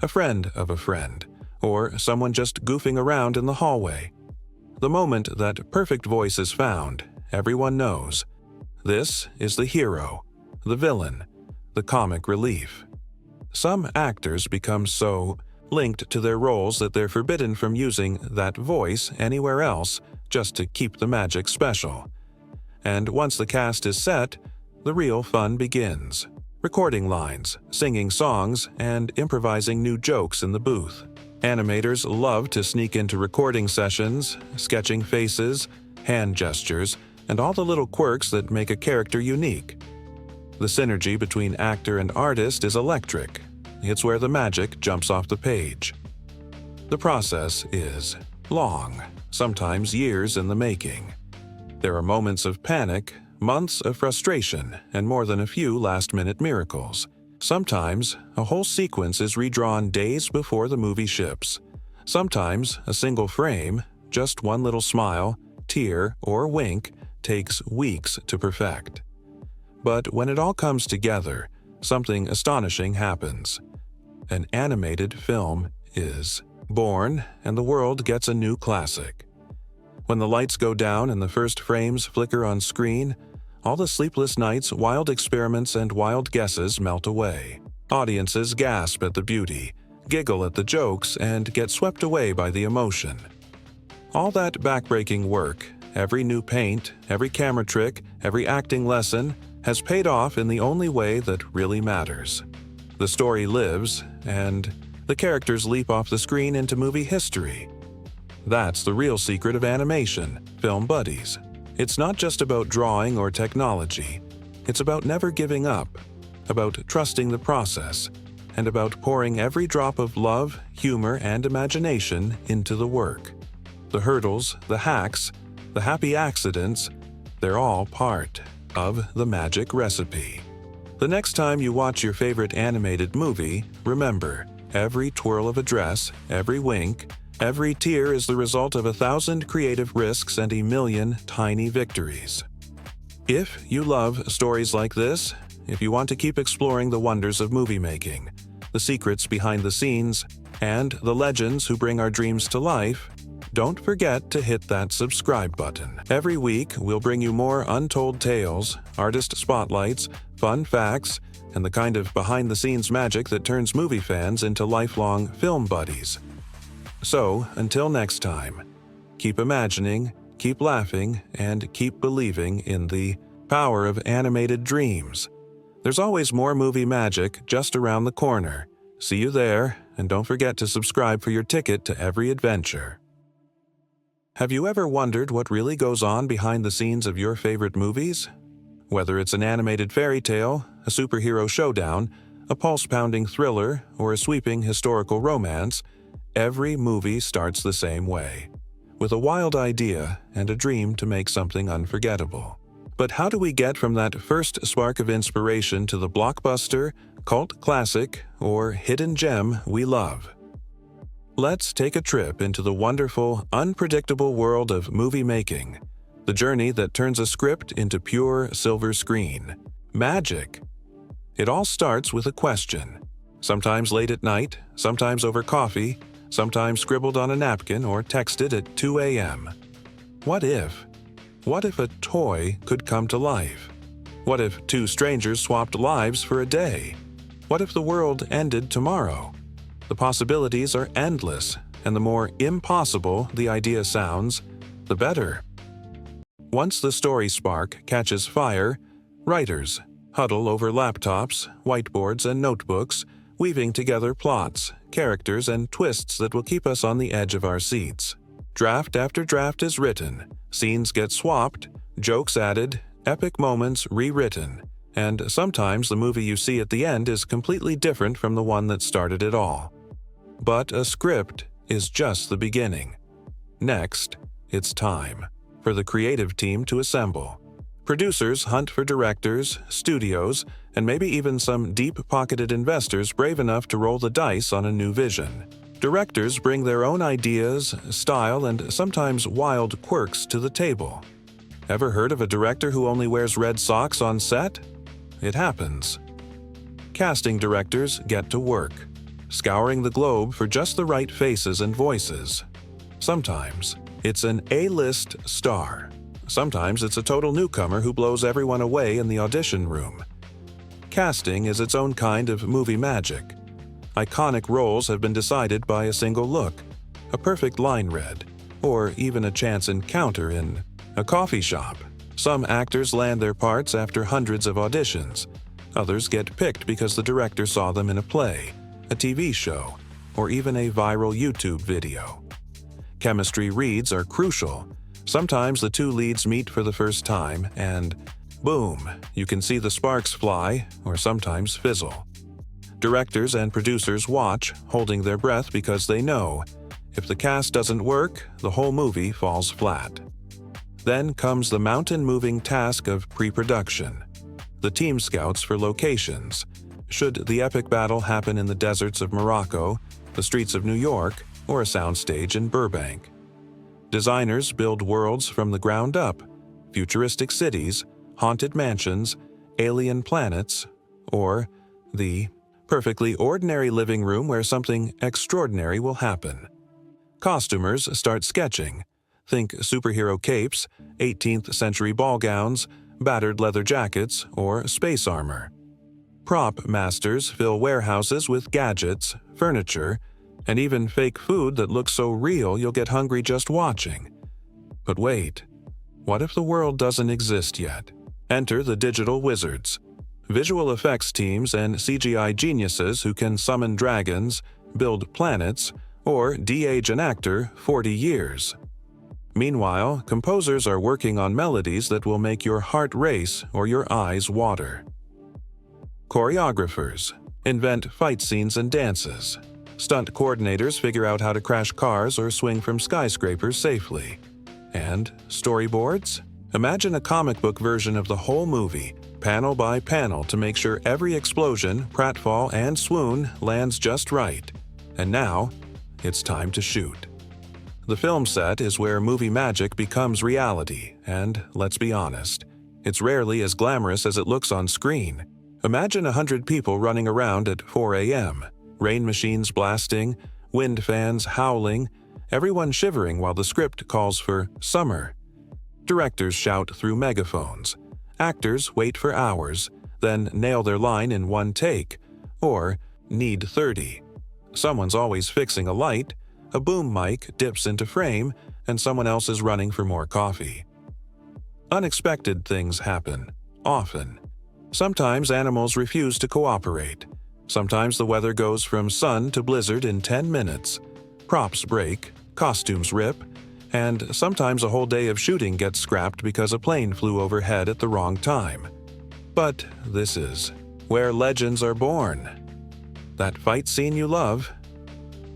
A friend of a friend, or someone just goofing around in the hallway. The moment that perfect voice is found, everyone knows. This is the hero, the villain, the comic relief. Some actors become so linked to their roles that they're forbidden from using that voice anywhere else just to keep the magic special. And once the cast is set, the real fun begins. Recording lines, singing songs, and improvising new jokes in the booth. Animators love to sneak into recording sessions, sketching faces, hand gestures, and all the little quirks that make a character unique. The synergy between actor and artist is electric. It's where the magic jumps off the page. The process is long, sometimes years in the making. There are moments of panic, months of frustration, and more than a few last-minute miracles. Sometimes, a whole sequence is redrawn days before the movie ships. Sometimes, a single frame, just one little smile, tear, or wink, takes weeks to perfect. But when it all comes together, something astonishing happens. An animated film is born, and the world gets a new classic. When the lights go down and the first frames flicker on screen, all the sleepless nights, wild experiments, and wild guesses melt away. Audiences gasp at the beauty, giggle at the jokes, and get swept away by the emotion. All that backbreaking work, every new paint, every camera trick, every acting lesson, has paid off in the only way that really matters. The story lives, and the characters leap off the screen into movie history. That's the real secret of animation, film buddies. It's not just about drawing or technology. It's about never giving up, about trusting the process, and about pouring every drop of love, humor, and imagination into the work. The hurdles, the hacks, the happy accidents, they're all part of the magic recipe. The next time you watch your favorite animated movie, remember, every twirl of a dress, every wink, every tear is the result of 1,000 creative risks and 1,000,000 tiny victories. If you love stories like this, if you want to keep exploring the wonders of movie making, the secrets behind the scenes, and the legends who bring our dreams to life, don't forget to hit that subscribe button. Every week, we'll bring you more untold tales, artist spotlights, fun facts, and the kind of behind-the-scenes magic that turns movie fans into lifelong film buddies. So, until next time, keep imagining, keep laughing, and keep believing in the power of animated dreams. There's always more movie magic just around the corner. See you there, and don't forget to subscribe for your ticket to every adventure. Have you ever wondered what really goes on behind the scenes of your favorite movies? Whether it's an animated fairy tale, a superhero showdown, a pulse-pounding thriller, or a sweeping historical romance, every movie starts the same way, with a wild idea and a dream to make something unforgettable. But how do we get from that first spark of inspiration to the blockbuster, cult classic, or hidden gem we love? Let's take a trip into the wonderful, unpredictable world of movie making, the journey that turns a script into pure silver screen. Magic! It all starts with a question. Sometimes late at night, sometimes over coffee, sometimes scribbled on a napkin or texted at 2 a.m. What if? What if a toy could come to life? What if two strangers swapped lives for a day? What if the world ended tomorrow? The possibilities are endless, and the more impossible the idea sounds, the better. Once the story spark catches fire, writers huddle over laptops, whiteboards, and notebooks, weaving together plots, characters, and twists that will keep us on the edge of our seats. Draft after draft is written, scenes get swapped, jokes added, epic moments rewritten, and sometimes the movie you see at the end is completely different from the one that started it all. But a script is just the beginning. Next, it's time for the creative team to assemble. Producers hunt for directors, studios, and maybe even some deep-pocketed investors brave enough to roll the dice on a new vision. Directors bring their own ideas, style, and sometimes wild quirks to the table. Ever heard of a director who only wears red socks on set? It happens. Casting directors get to work, scouring the globe for just the right faces and voices. Sometimes it's an A-list star. Sometimes it's a total newcomer who blows everyone away in the audition room. Casting is its own kind of movie magic. Iconic roles have been decided by a single look, a perfect line read, or even a chance encounter in a coffee shop. Some actors land their parts after hundreds of auditions. Others get picked because the director saw them in a play, a TV show, or even a viral YouTube video. Chemistry reads are crucial. Sometimes the two leads meet for the first time and, boom, you can see the sparks fly or sometimes fizzle. Directors and producers watch, holding their breath because they know, if the cast doesn't work, the whole movie falls flat. Then comes the mountain-moving task of pre-production. The team scouts for locations. Should the epic battle happen in the deserts of Morocco, the streets of New York, or a soundstage in Burbank? Designers build worlds from the ground up, futuristic cities, haunted mansions, alien planets, or the perfectly ordinary living room where something extraordinary will happen. Costumers start sketching. Think superhero capes, 18th century ball gowns, battered leather jackets, or space armor. Prop masters fill warehouses with gadgets, furniture, and even fake food that looks so real you'll get hungry just watching. But wait, what if the world doesn't exist yet? Enter the digital wizards, visual effects teams and CGI geniuses who can summon dragons, build planets, or de-age an actor 40 years. Meanwhile, composers are working on melodies that will make your heart race or your eyes water. Choreographers invent fight scenes and dances. Stunt coordinators figure out how to crash cars or swing from skyscrapers safely. And storyboards? Imagine a comic book version of the whole movie, panel by panel, to make sure every explosion, pratfall, and swoon lands just right. And now, it's time to shoot. The film set is where movie magic becomes reality, and let's be honest, it's rarely as glamorous as it looks on screen. Imagine 100 people running around at 4 a.m., rain machines blasting, wind fans howling, everyone shivering while the script calls for summer. Directors shout through megaphones. Actors wait for hours, then nail their line in one take, or need 30. Someone's always fixing a light, a boom mic dips into frame, and someone else is running for more coffee. Unexpected things happen, often. Sometimes animals refuse to cooperate. Sometimes the weather goes from sun to blizzard in 10 minutes. Props break, costumes rip, and sometimes a whole day of shooting gets scrapped because a plane flew overhead at the wrong time. But this is where legends are born. That fight scene you love?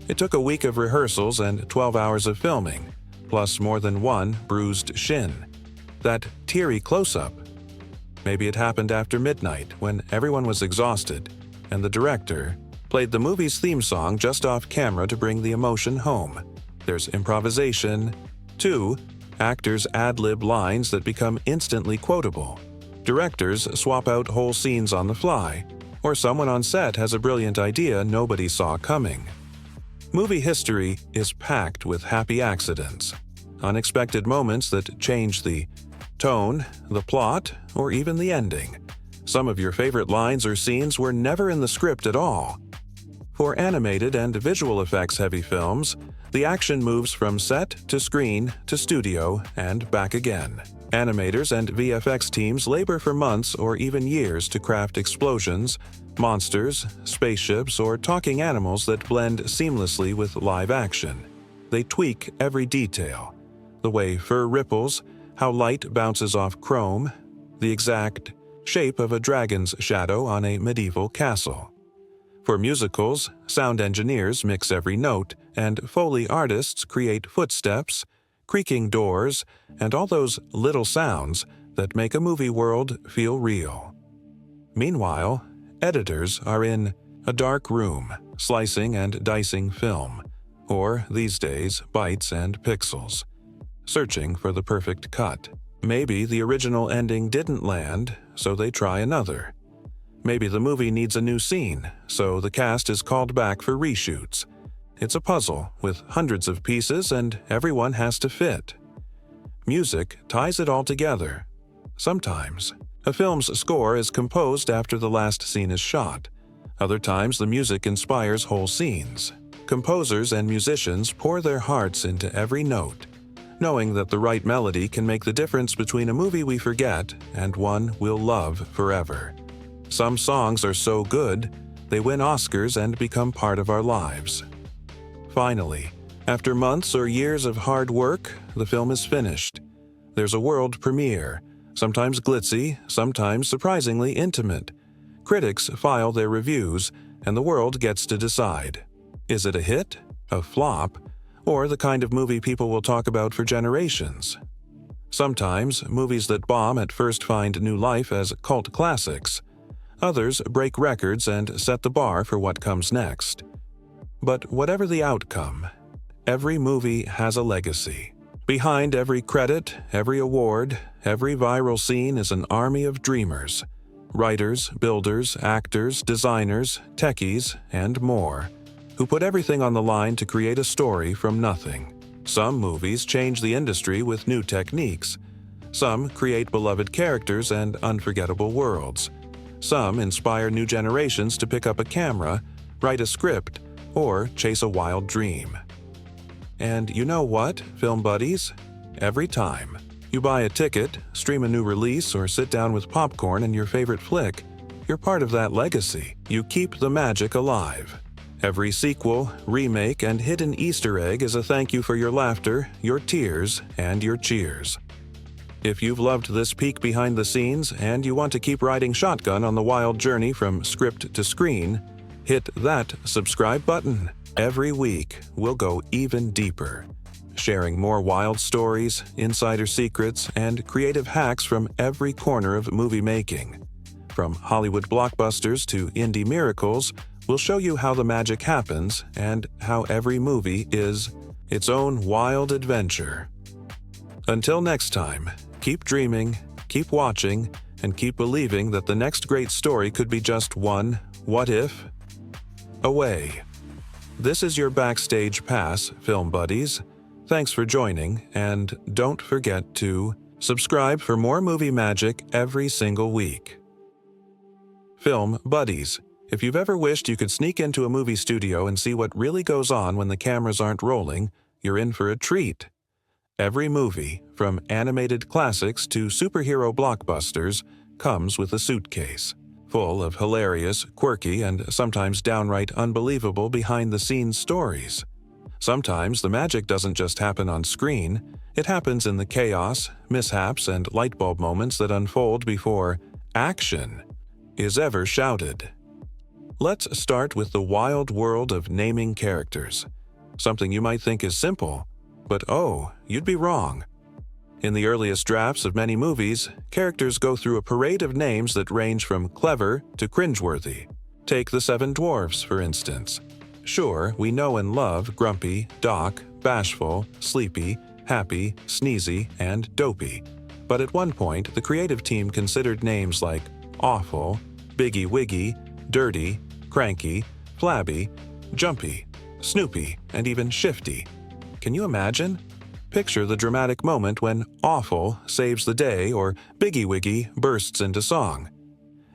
It took a week of rehearsals and 12 hours of filming, plus more than one bruised shin. That teary close-up? Maybe it happened after midnight when everyone was exhausted, and the director played the movie's theme song just off camera to bring the emotion home. There's improvisation. 2. Actors ad-lib lines that become instantly quotable. Directors swap out whole scenes on the fly, or someone on set has a brilliant idea nobody saw coming. Movie history is packed with happy accidents, unexpected moments that change the tone, the plot, or even the ending. Some of your favorite lines or scenes were never in the script at all. For animated and visual effects-heavy films, the action moves from set to screen to studio and back again. Animators and VFX teams labor for months or even years to craft explosions, monsters, spaceships, or talking animals that blend seamlessly with live action. They tweak every detail: the way fur ripples, how light bounces off chrome, the exact shape of a dragon's shadow on a medieval castle. For musicals, sound engineers mix every note, and Foley artists create footsteps, creaking doors, and all those little sounds that make a movie world feel real. Meanwhile, editors are in a dark room, slicing and dicing film, or these days, bytes and pixels, searching for the perfect cut. Maybe the original ending didn't land, so they try another. Maybe the movie needs a new scene, so the cast is called back for reshoots. It's a puzzle with hundreds of pieces and everyone has to fit. Music ties it all together. Sometimes, a film's score is composed after the last scene is shot. Other times, the music inspires whole scenes. Composers and musicians pour their hearts into every note, knowing that the right melody can make the difference between a movie we forget and one we'll love forever. Some songs are so good, they win Oscars and become part of our lives. Finally, after months or years of hard work, the film is finished. There's a world premiere, sometimes glitzy, sometimes surprisingly intimate. Critics file their reviews, and the world gets to decide. Is it a hit, a flop, or the kind of movie people will talk about for generations? Sometimes, movies that bomb at first find new life as cult classics. Others break records and set the bar for what comes next. But whatever the outcome, every movie has a legacy. Behind every credit, every award, every viral scene is an army of dreamers. Writers, builders, actors, designers, techies, and more, who put everything on the line to create a story from nothing. Some movies change the industry with new techniques. Some create beloved characters and unforgettable worlds. Some inspire new generations to pick up a camera, write a script, or chase a wild dream. And you know what, film buddies? Every time you buy a ticket, stream a new release, or sit down with popcorn and your favorite flick, you're part of that legacy. You keep the magic alive. Every sequel, remake, and hidden Easter egg is a thank you for your laughter, your tears, and your cheers. If you've loved this peek behind the scenes and you want to keep riding shotgun on the wild journey from script to screen, hit that subscribe button. Every week, we'll go even deeper, sharing more wild stories, insider secrets, and creative hacks from every corner of movie making. From Hollywood blockbusters to indie miracles, we'll show you how the magic happens and how every movie is its own wild adventure. Until next time, keep dreaming, keep watching, and keep believing that the next great story could be just one what if away. This is your Backstage Pass, film buddies. Thanks for joining, and don't forget to subscribe for more movie magic every single week. Film buddies. If you've ever wished you could sneak into a movie studio and see what really goes on when the cameras aren't rolling, you're in for a treat. Every movie, from animated classics to superhero blockbusters, comes with a suitcase, full of hilarious, quirky, and sometimes downright unbelievable behind-the-scenes stories. Sometimes the magic doesn't just happen on screen, it happens in the chaos, mishaps, and lightbulb moments that unfold before action is ever shouted. Let's start with the wild world of naming characters. Something you might think is simple, but oh, you'd be wrong. In the earliest drafts of many movies, characters go through a parade of names that range from clever to cringeworthy. Take the Seven Dwarfs, for instance. Sure, we know and love Grumpy, Doc, Bashful, Sleepy, Happy, Sneezy, and Dopey. But at one point, the creative team considered names like Awful, Biggie Wiggy, Dirty, Cranky, Flabby, Jumpy, Snoopy, and even Shifty. Can you imagine? Picture the dramatic moment when Awful saves the day or Biggie Wiggy bursts into song.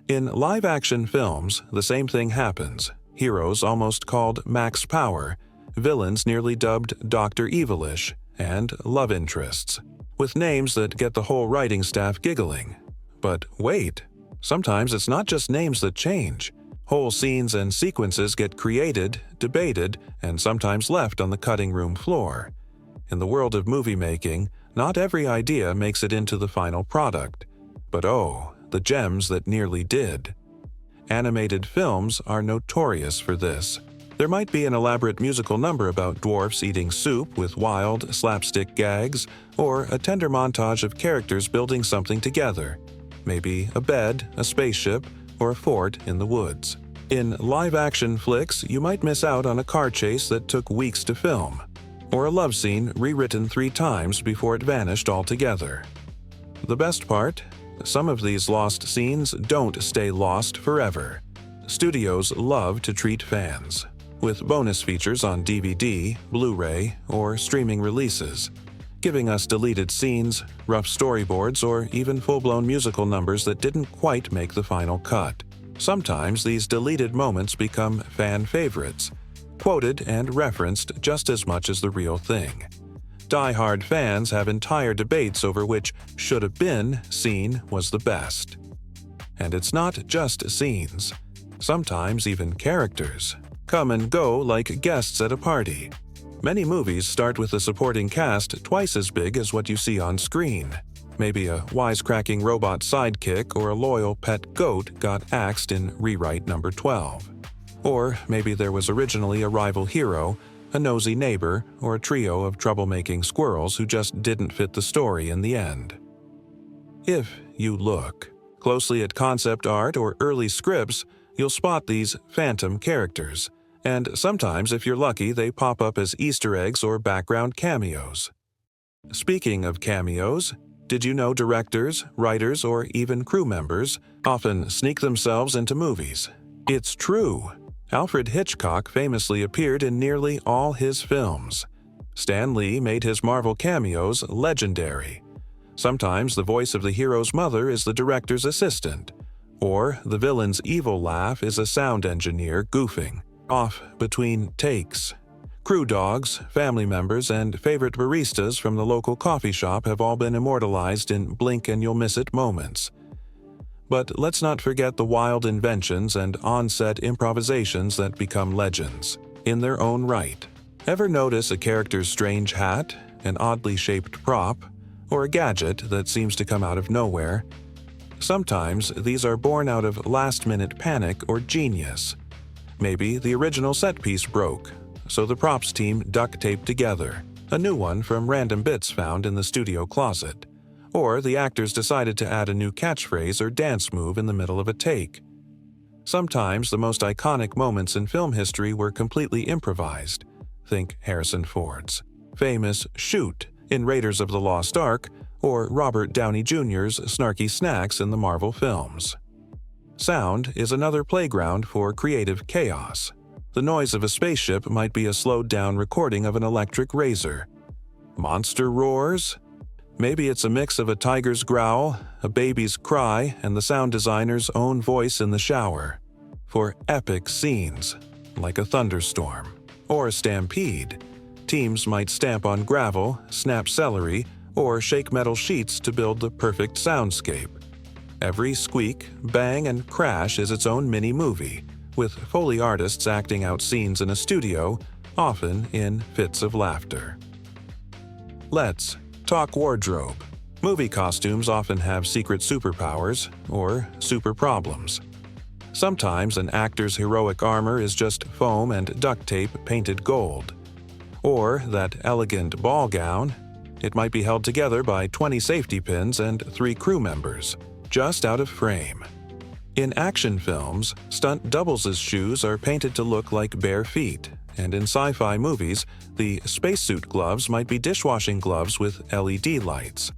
In live-action films, the same thing happens. Heroes almost called Max Power, villains nearly dubbed Dr. Evilish, and love interests, with names that get the whole writing staff giggling. But wait, sometimes it's not just names that change. Whole scenes and sequences get created, debated, and sometimes left on the cutting room floor. In the world of movie making, not every idea makes it into the final product. But oh, the gems that nearly did. Animated films are notorious for this. There might be an elaborate musical number about dwarfs eating soup with wild, slapstick gags, or a tender montage of characters building something together. Maybe a bed, a spaceship, or a fort in the woods. In live-action flicks, you might miss out on a car chase that took weeks to film, or a love scene rewritten 3 times before it vanished altogether. The best part? Some of these lost scenes don't stay lost forever. Studios love to treat fans with bonus features on DVD, Blu-ray, or streaming releases, giving us deleted scenes, rough storyboards, or even full-blown musical numbers that didn't quite make the final cut. Sometimes these deleted moments become fan favorites, quoted and referenced just as much as the real thing. Die-hard fans have entire debates over which should-have-been scene was the best. And it's not just scenes. Sometimes even characters come and go like guests at a party. Many movies start with a supporting cast twice as big as what you see on screen. Maybe a wisecracking robot sidekick or a loyal pet goat got axed in rewrite number 12. Or maybe there was originally a rival hero, a nosy neighbor, or a trio of troublemaking squirrels who just didn't fit the story in the end. If you look closely at concept art or early scripts, you'll spot these phantom characters, and sometimes, if you're lucky, they pop up as Easter eggs or background cameos. Speaking of cameos, did you know directors, writers, or even crew members often sneak themselves into movies? It's true. Alfred Hitchcock famously appeared in nearly all his films. Stan Lee made his Marvel cameos legendary. Sometimes the voice of the hero's mother is the director's assistant, or the villain's evil laugh is a sound engineer goofing off between takes. Crew dogs, family members, and favorite baristas from the local coffee shop have all been immortalized in blink-and-you'll-miss-it moments. But let's not forget the wild inventions and on-set improvisations that become legends in their own right. Ever notice a character's strange hat, an oddly shaped prop, or a gadget that seems to come out of nowhere? Sometimes these are born out of last-minute panic or genius. Maybe the original set piece broke, so the props team duct taped together a new one from random bits found in the studio closet. Or the actors decided to add a new catchphrase or dance move in the middle of a take. Sometimes the most iconic moments in film history were completely improvised. Think Harrison Ford's famous "shoot" in Raiders of the Lost Ark, or Robert Downey Jr.'s snarky snacks in the Marvel films. Sound is another playground for creative chaos. The noise of a spaceship might be a slowed-down recording of an electric razor. Monster roars? Maybe it's a mix of a tiger's growl, a baby's cry, and the sound designer's own voice in the shower. For epic scenes, like a thunderstorm or a stampede, teams might stamp on gravel, snap celery, or shake metal sheets to build the perfect soundscape. Every squeak, bang, and crash is its own mini-movie, with Foley artists acting out scenes in a studio, often in fits of laughter. Let's talk wardrobe. Movie costumes often have secret superpowers or super problems. Sometimes an actor's heroic armor is just foam and duct tape painted gold. Or that elegant ball gown, it might be held together by 20 safety pins and 3 crew members, just out of frame. In action films, stunt doubles' shoes are painted to look like bare feet, and in sci-fi movies, the spacesuit gloves might be dishwashing gloves with LED lights.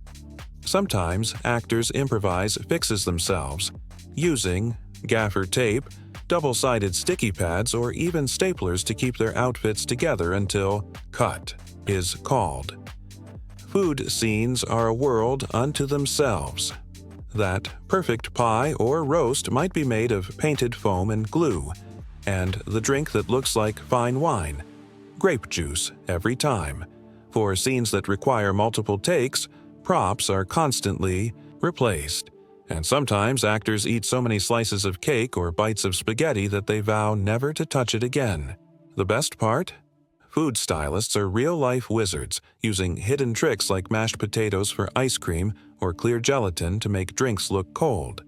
Sometimes actors improvise fixes themselves, using gaffer tape, double-sided sticky pads, or even staplers to keep their outfits together until cut is called. Food scenes are a world unto themselves. That perfect pie or roast might be made of painted foam and glue, and the drink that looks like fine wine, grape juice every time. For scenes that require multiple takes, props are constantly replaced, and sometimes actors eat so many slices of cake or bites of spaghetti that they vow never to touch it again. The best part? Food stylists are real-life wizards, using hidden tricks like mashed potatoes for ice cream or clear gelatin to make drinks look cold.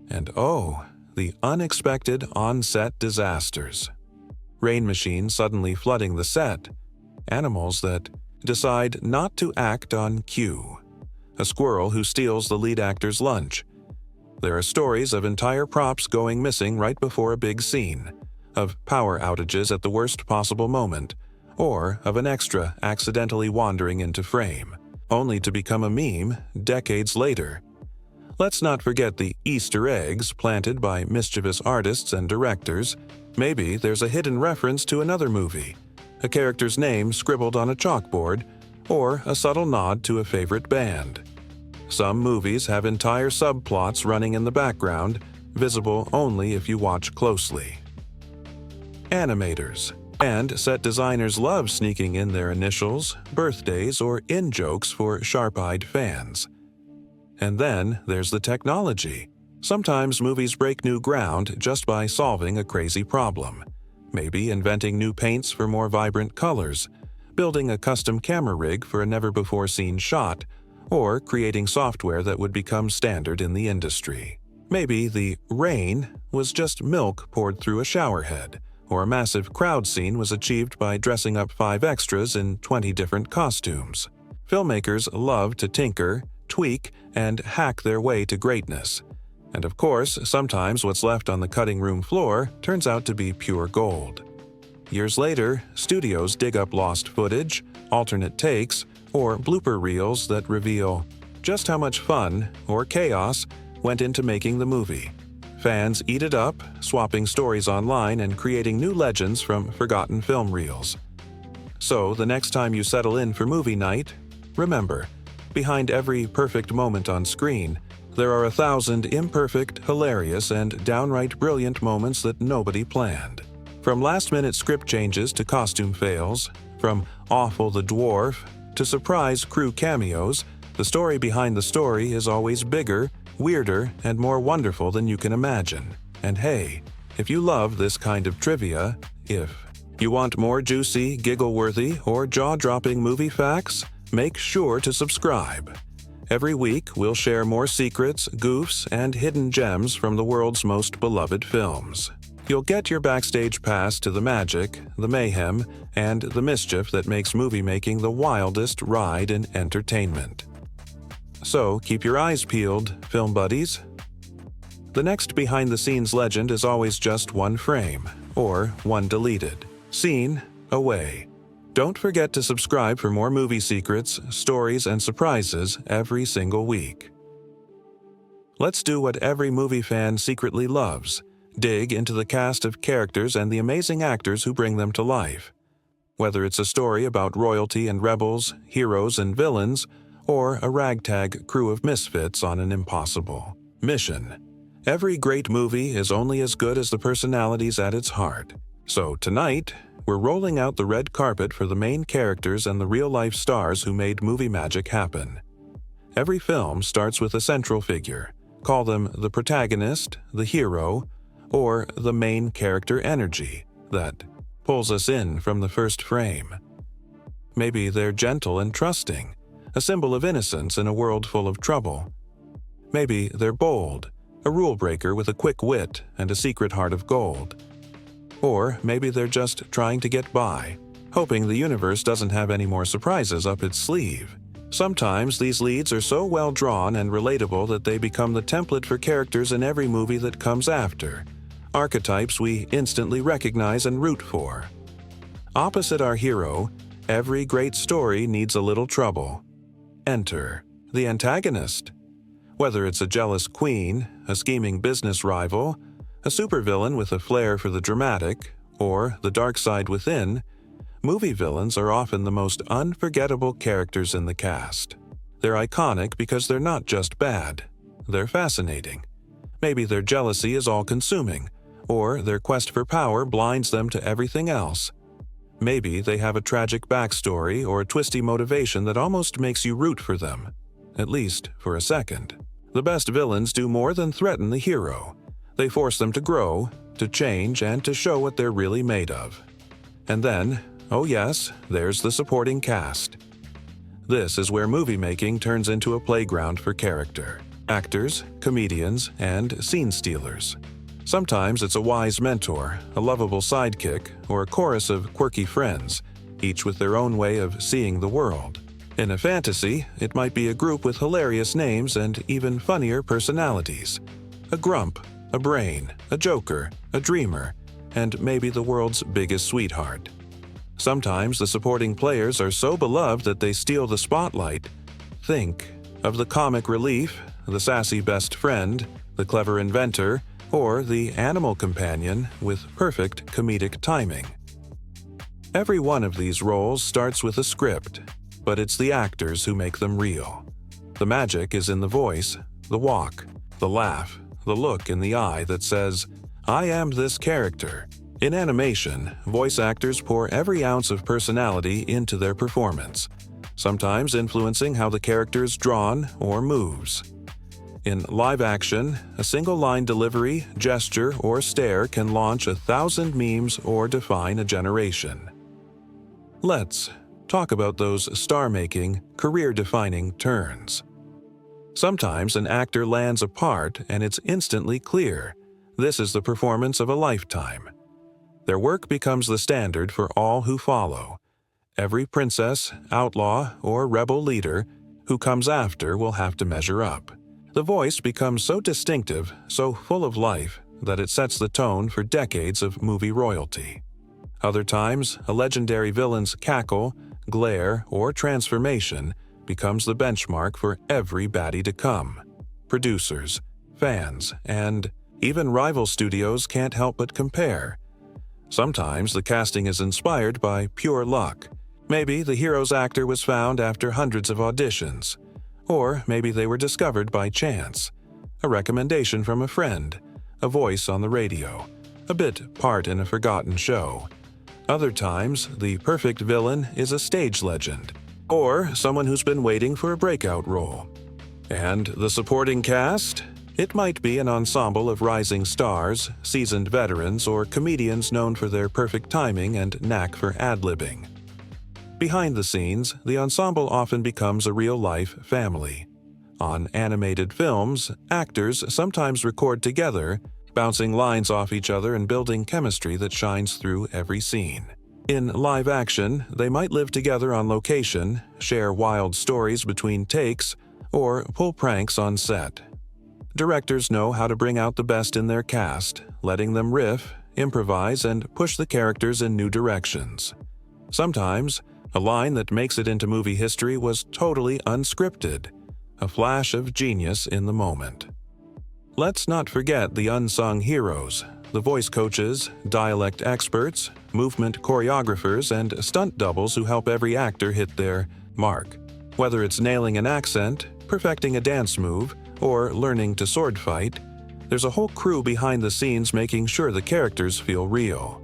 And oh, the unexpected on-set disasters. Rain machines suddenly flooding the set. Animals that decide not to act on cue. A squirrel who steals the lead actor's lunch. There are stories of entire props going missing right before a big scene, of power outages at the worst possible moment, or of an extra accidentally wandering into frame, only to become a meme decades later. Let's not forget the Easter eggs planted by mischievous artists and directors. Maybe there's a hidden reference to another movie, a character's name scribbled on a chalkboard, or a subtle nod to a favorite band. Some movies have entire subplots running in the background, visible only if you watch closely. Animators and set designers love sneaking in their initials, birthdays, or in-jokes for sharp-eyed fans. And then there's the technology. Sometimes movies break new ground just by solving a crazy problem. Maybe inventing new paints for more vibrant colors, building a custom camera rig for a never-before-seen shot, or creating software that would become standard in the industry. Maybe the rain was just milk poured through a shower head, or a massive crowd scene was achieved by dressing up 5 extras in 20 different costumes. Filmmakers love to tinker, tweak, and hack their way to greatness. And of course, sometimes what's left on the cutting room floor turns out to be pure gold. Years later, studios dig up lost footage, alternate takes, or blooper reels that reveal just how much fun, or chaos, went into making the movie. Fans eat it up, swapping stories online and creating new legends from forgotten film reels. So, the next time you settle in for movie night, remember, behind every perfect moment on screen, there are 1,000 imperfect, hilarious, and downright brilliant moments that nobody planned. From last-minute script changes to costume fails, from Awful the Dwarf to surprise crew cameos, the story behind the story is always bigger, weirder, and more wonderful than you can imagine. And hey, if you love this kind of trivia, if you want more juicy, giggle-worthy, or jaw-dropping movie facts, make sure to subscribe. Every week, we'll share more secrets, goofs, and hidden gems from the world's most beloved films. You'll get your backstage pass to the magic, the mayhem, and the mischief that makes movie-making the wildest ride in entertainment. So keep your eyes peeled, film buddies. The next behind-the-scenes legend is always just one frame, or one deleted. Scene away. Don't forget to subscribe for more movie secrets, stories, and surprises every single week. Let's do what every movie fan secretly loves: dig into the cast of characters and the amazing actors who bring them to life. Whether it's a story about royalty and rebels, heroes and villains, or a ragtag crew of misfits on an impossible mission, every great movie is only as good as the personalities at its heart. So tonight, we're rolling out the red carpet for the main characters and the real-life stars who made movie magic happen. Every film starts with a central figure. Call them the protagonist, the hero, or the main character energy that pulls us in from the first frame. Maybe they're gentle and trusting, a symbol of innocence in a world full of trouble. Maybe they're bold, a rule breaker with a quick wit and a secret heart of gold. Or maybe they're just trying to get by, hoping the universe doesn't have any more surprises up its sleeve. Sometimes these leads are so well drawn and relatable that they become the template for characters in every movie that comes after, archetypes we instantly recognize and root for. Opposite our hero, every great story needs a little trouble. Enter the antagonist. Whether it's a jealous queen, a scheming business rival, a supervillain with a flair for the dramatic, or the dark side within, movie villains are often the most unforgettable characters in the cast. They're iconic because they're not just bad, they're fascinating. Maybe their jealousy is all-consuming, or their quest for power blinds them to everything else. Maybe they have a tragic backstory or a twisty motivation that almost makes you root for them, at least for a second. The best villains do more than threaten the hero. They force them to grow, to change, and to show what they're really made of. And then, oh yes, there's the supporting cast. This is where movie making turns into a playground for character. Actors, comedians, and scene stealers. Sometimes it's a wise mentor, a lovable sidekick, or a chorus of quirky friends, each with their own way of seeing the world. In a fantasy, it might be a group with hilarious names and even funnier personalities. A grump, a brain, a joker, a dreamer, and maybe the world's biggest sweetheart. Sometimes the supporting players are so beloved that they steal the spotlight. Think of the comic relief, the sassy best friend, the clever inventor, or the animal companion with perfect comedic timing. Every one of these roles starts with a script, but it's the actors who make them real. The magic is in the voice, the walk, the laugh, the look in the eye that says, "I am this character." In animation, voice actors pour every ounce of personality into their performance, sometimes influencing how the character is drawn or moves. In live action, a single line delivery, gesture, or stare can launch 1,000 memes or define a generation. Let's talk about those star-making, career-defining turns. Sometimes an actor lands a part and it's instantly clear. This is the performance of a lifetime. Their work becomes the standard for all who follow. Every princess, outlaw, or rebel leader who comes after will have to measure up. The voice becomes so distinctive, so full of life, that it sets the tone for decades of movie royalty. Other times, a legendary villain's cackle, glare, or transformation becomes the benchmark for every baddie to come. Producers, fans, and even rival studios can't help but compare. Sometimes the casting is inspired by pure luck. Maybe the hero's actor was found after hundreds of auditions. Or maybe they were discovered by chance. A recommendation from a friend, a voice on the radio, a bit part in a forgotten show. Other times, the perfect villain is a stage legend, or someone who's been waiting for a breakout role. And the supporting cast? It might be an ensemble of rising stars, seasoned veterans, or comedians known for their perfect timing and knack for ad-libbing. Behind the scenes, the ensemble often becomes a real-life family. On animated films, actors sometimes record together, bouncing lines off each other and building chemistry that shines through every scene. In live action, they might live together on location, share wild stories between takes, or pull pranks on set. Directors know how to bring out the best in their cast, letting them riff, improvise, and push the characters in new directions. Sometimes, a line that makes it into movie history was totally unscripted, a flash of genius in the moment. Let's not forget the unsung heroes, the voice coaches, dialect experts, movement choreographers, and stunt doubles who help every actor hit their mark. Whether it's nailing an accent, perfecting a dance move, or learning to sword fight, there's a whole crew behind the scenes making sure the characters feel real.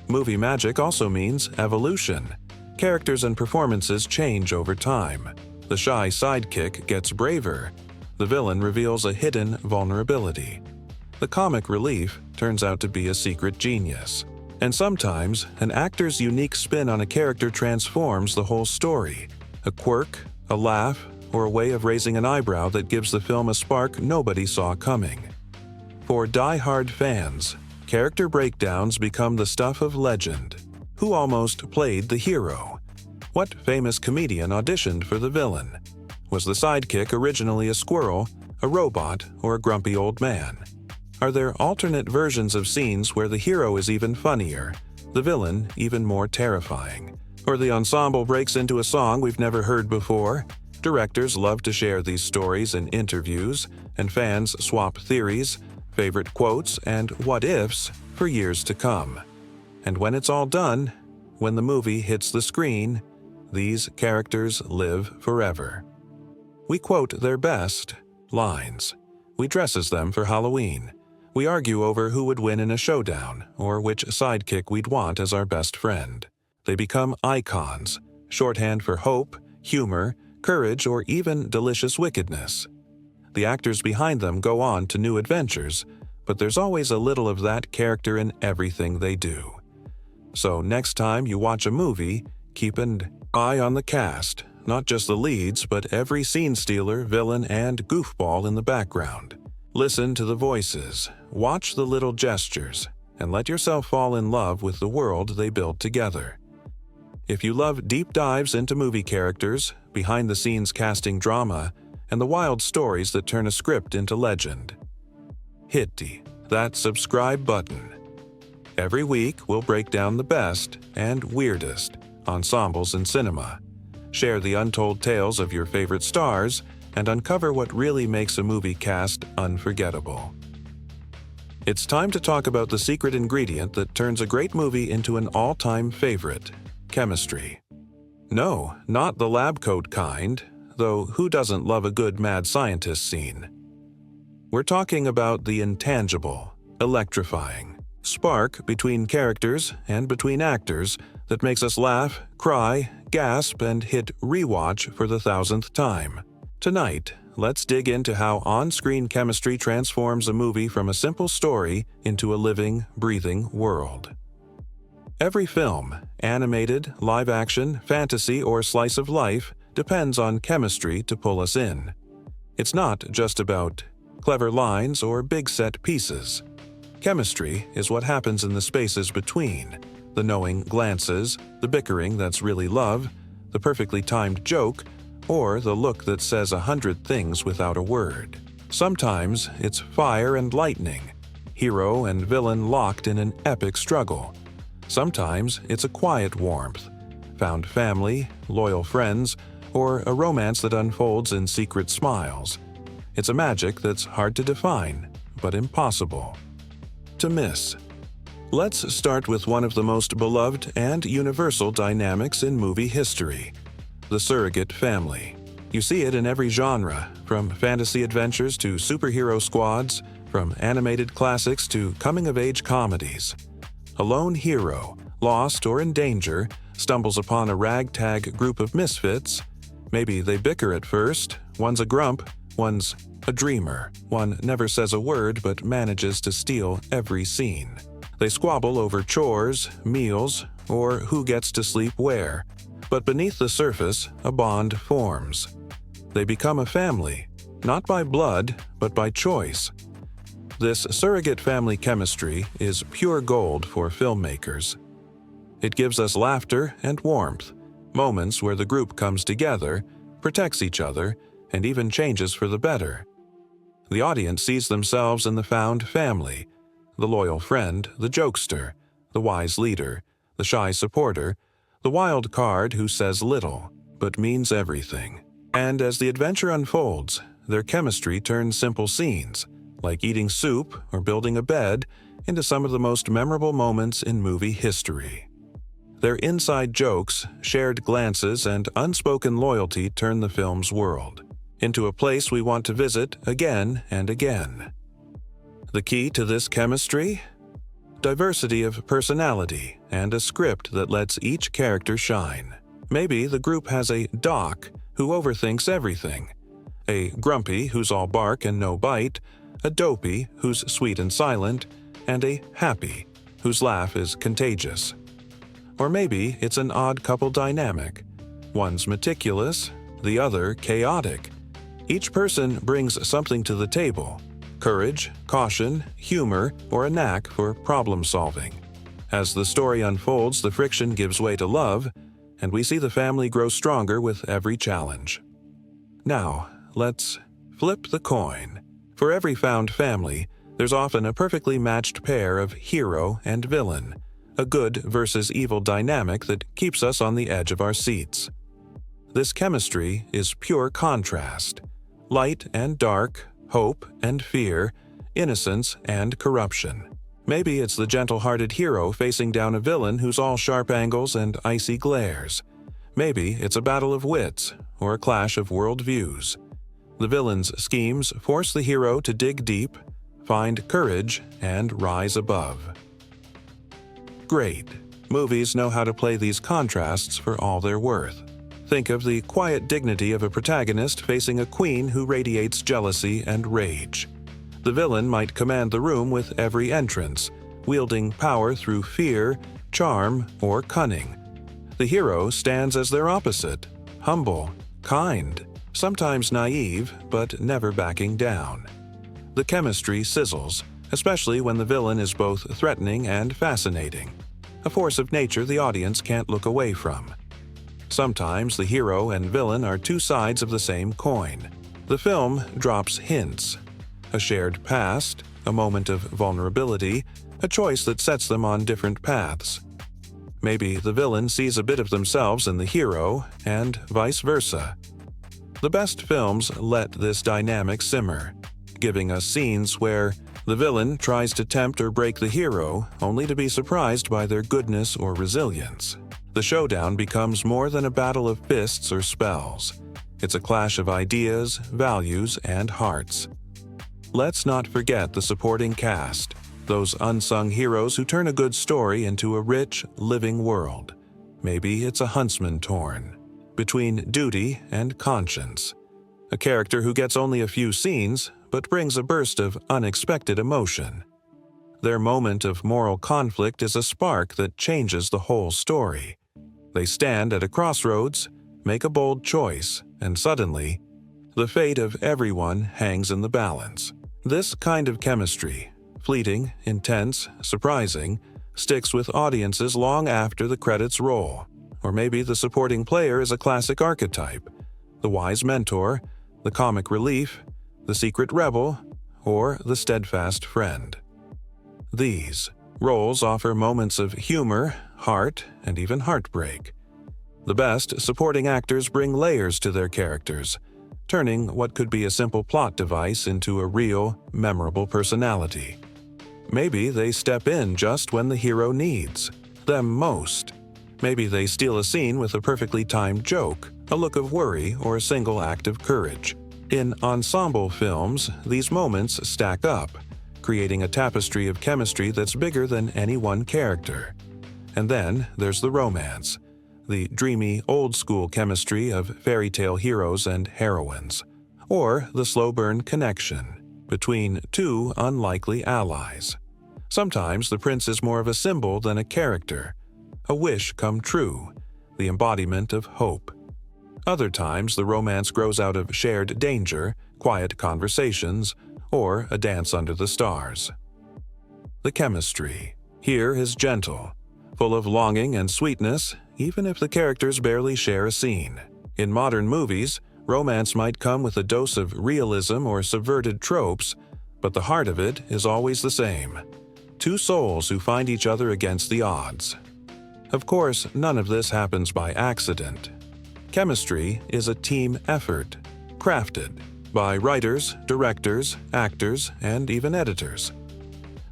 Movie magic also means evolution. Characters and performances change over time. The shy sidekick gets braver. The villain reveals a hidden vulnerability. The comic relief turns out to be a secret genius. And sometimes, an actor's unique spin on a character transforms the whole story. A quirk, a laugh, or a way of raising an eyebrow that gives the film a spark nobody saw coming. For die-hard fans, character breakdowns become the stuff of legend. Who almost played the hero? What famous comedian auditioned for the villain? Was the sidekick originally a squirrel, a robot, or a grumpy old man? Are there alternate versions of scenes where the hero is even funnier, the villain even more terrifying? Or the ensemble breaks into a song we've never heard before? Directors love to share these stories in interviews, and fans swap theories, favorite quotes, and what-ifs for years to come. And when it's all done, when the movie hits the screen, these characters live forever. We quote their best lines. We dresses them for Halloween. We argue over who would win in a showdown, or which sidekick we'd want as our best friend. They become icons, shorthand for hope, humor, courage, or even delicious wickedness. The actors behind them go on to new adventures, but there's always a little of that character in everything they do. So next time you watch a movie, keep an eye on the cast, not just the leads, but every scene stealer, villain, and goofball in the background. Listen to the voices, watch the little gestures, and let yourself fall in love with the world they build together. If you love deep dives into movie characters, behind-the-scenes casting drama, and the wild stories that turn a script into legend, hit that subscribe button. Every week, we'll break down the best and weirdest ensembles in cinema, share the untold tales of your favorite stars, and uncover what really makes a movie cast unforgettable. It's time to talk about the secret ingredient that turns a great movie into an all-time favorite: chemistry. No, not the lab coat kind, though who doesn't love a good mad scientist scene? We're talking about the intangible, electrifying spark between characters and between actors that makes us laugh, cry, gasp, and hit rewatch for the 1000th time. Tonight, let's dig into how on-screen chemistry transforms a movie from a simple story into a living, breathing world. Every film, animated, live-action, fantasy, or slice of life, depends on chemistry to pull us in. It's not just about clever lines or big set pieces. Chemistry is what happens in the spaces between, the knowing glances, the bickering that's really love, the perfectly timed joke, or the look that says 100 things without a word. Sometimes it's fire and lightning, hero and villain locked in an epic struggle. Sometimes it's a quiet warmth, found family, loyal friends, or a romance that unfolds in secret smiles. It's a magic that's hard to define, but impossible to miss. Let's start with one of the most beloved and universal dynamics in movie history: the surrogate family. You see it in every genre, from fantasy adventures to superhero squads, from animated classics to coming-of-age comedies. A lone hero, lost or in danger, stumbles upon a ragtag group of misfits. Maybe they bicker at first, one's a grump, One's a dreamer. One never says a word but manages to steal every scene. They squabble over chores, meals, or who gets to sleep where. But beneath the surface, a bond forms. They become a family, not by blood, but by choice. This surrogate family chemistry is pure gold for filmmakers. It gives us laughter and warmth, moments where the group comes together, protects each other, and even changes for the better. The audience sees themselves in the found family, the loyal friend, the jokester, the wise leader, the shy supporter, the wild card who says little, but means everything. And as the adventure unfolds, their chemistry turns simple scenes, like eating soup or building a bed, into some of the most memorable moments in movie history. Their inside jokes, shared glances, and unspoken loyalty turn the film's world into a place we want to visit again and again. The key to this chemistry? Diversity of personality and a script that lets each character shine. Maybe the group has a Doc who overthinks everything, a Grumpy who's all bark and no bite, a Dopey who's sweet and silent, and a Happy whose laugh is contagious. Or maybe it's an odd couple dynamic. One's meticulous, the other chaotic. Each person brings something to the table: courage, caution, humor, or a knack for problem solving. As the story unfolds, the friction gives way to love, and we see the family grow stronger with every challenge. Now, let's flip the coin. For every found family, there's often a perfectly matched pair of hero and villain, a good versus evil dynamic that keeps us on the edge of our seats. This chemistry is pure contrast. Light and dark, hope and fear, innocence and corruption. Maybe it's the gentle-hearted hero facing down a villain who's all sharp angles and icy glares. Maybe it's a battle of wits or a clash of worldviews. The villain's schemes force the hero to dig deep, find courage, and rise above. Great. Movies know how to play these contrasts for all they're worth. Think of the quiet dignity of a protagonist facing a queen who radiates jealousy and rage. The villain might command the room with every entrance, wielding power through fear, charm, or cunning. The hero stands as their opposite, humble, kind, sometimes naive, but never backing down. The chemistry sizzles, especially when the villain is both threatening and fascinating, a force of nature the audience can't look away from. Sometimes the hero and villain are two sides of the same coin. The film drops hints: a shared past, a moment of vulnerability, a choice that sets them on different paths. Maybe the villain sees a bit of themselves in the hero, and vice versa. The best films let this dynamic simmer, giving us scenes where the villain tries to tempt or break the hero, only to be surprised by their goodness or resilience. The showdown becomes more than a battle of fists or spells. It's a clash of ideas, values, and hearts. Let's not forget the supporting cast, those unsung heroes who turn a good story into a rich, living world. Maybe it's a huntsman torn between duty and conscience, a character who gets only a few scenes but brings a burst of unexpected emotion. Their moment of moral conflict is a spark that changes the whole story. They stand at a crossroads, make a bold choice, and suddenly, the fate of everyone hangs in the balance. This kind of chemistry, fleeting, intense, surprising, sticks with audiences long after the credits roll. Or maybe the supporting player is a classic archetype: the wise mentor, the comic relief, the secret rebel, or the steadfast friend. These roles offer moments of humor, heart, and even heartbreak. The best supporting actors bring layers to their characters, turning what could be a simple plot device into a real, memorable personality. Maybe they step in just when the hero needs them most. Maybe they steal a scene with a perfectly timed joke, a look of worry, or a single act of courage. In ensemble films, these moments stack up, creating a tapestry of chemistry that's bigger than any one character. And then there's the romance, the dreamy, old-school chemistry of fairy tale heroes and heroines. or the slow burn connection between two unlikely allies. Sometimes the prince is more of a symbol than a character, a wish come true, the embodiment of hope. Other times the romance grows out of shared danger, quiet conversations, or a dance under the stars. The chemistry here is gentle, full of longing and sweetness, even if the characters barely share a scene. In modern movies, romance might come with a dose of realism or subverted tropes, but the heart of it is always the same. Two souls who find each other against the odds. Of course, none of this happens by accident. Chemistry is a team effort, crafted by writers, directors, actors, and even editors.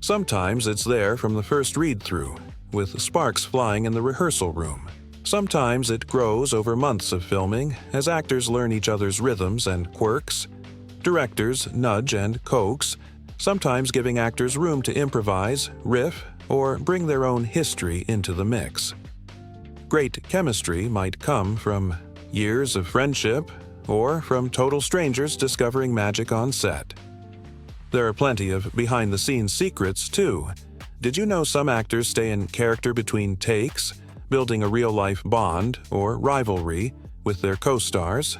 Sometimes it's there from the first read-through, with sparks flying in the rehearsal room. Sometimes it grows over months of filming as actors learn each other's rhythms and quirks. Directors nudge and coax, sometimes giving actors room to improvise, riff, or bring their own history into the mix. Great chemistry might come from years of friendship or from total strangers discovering magic on set. There are plenty of behind-the-scenes secrets, too. Did you know some actors stay in character between takes, building a real-life bond or rivalry with their co-stars?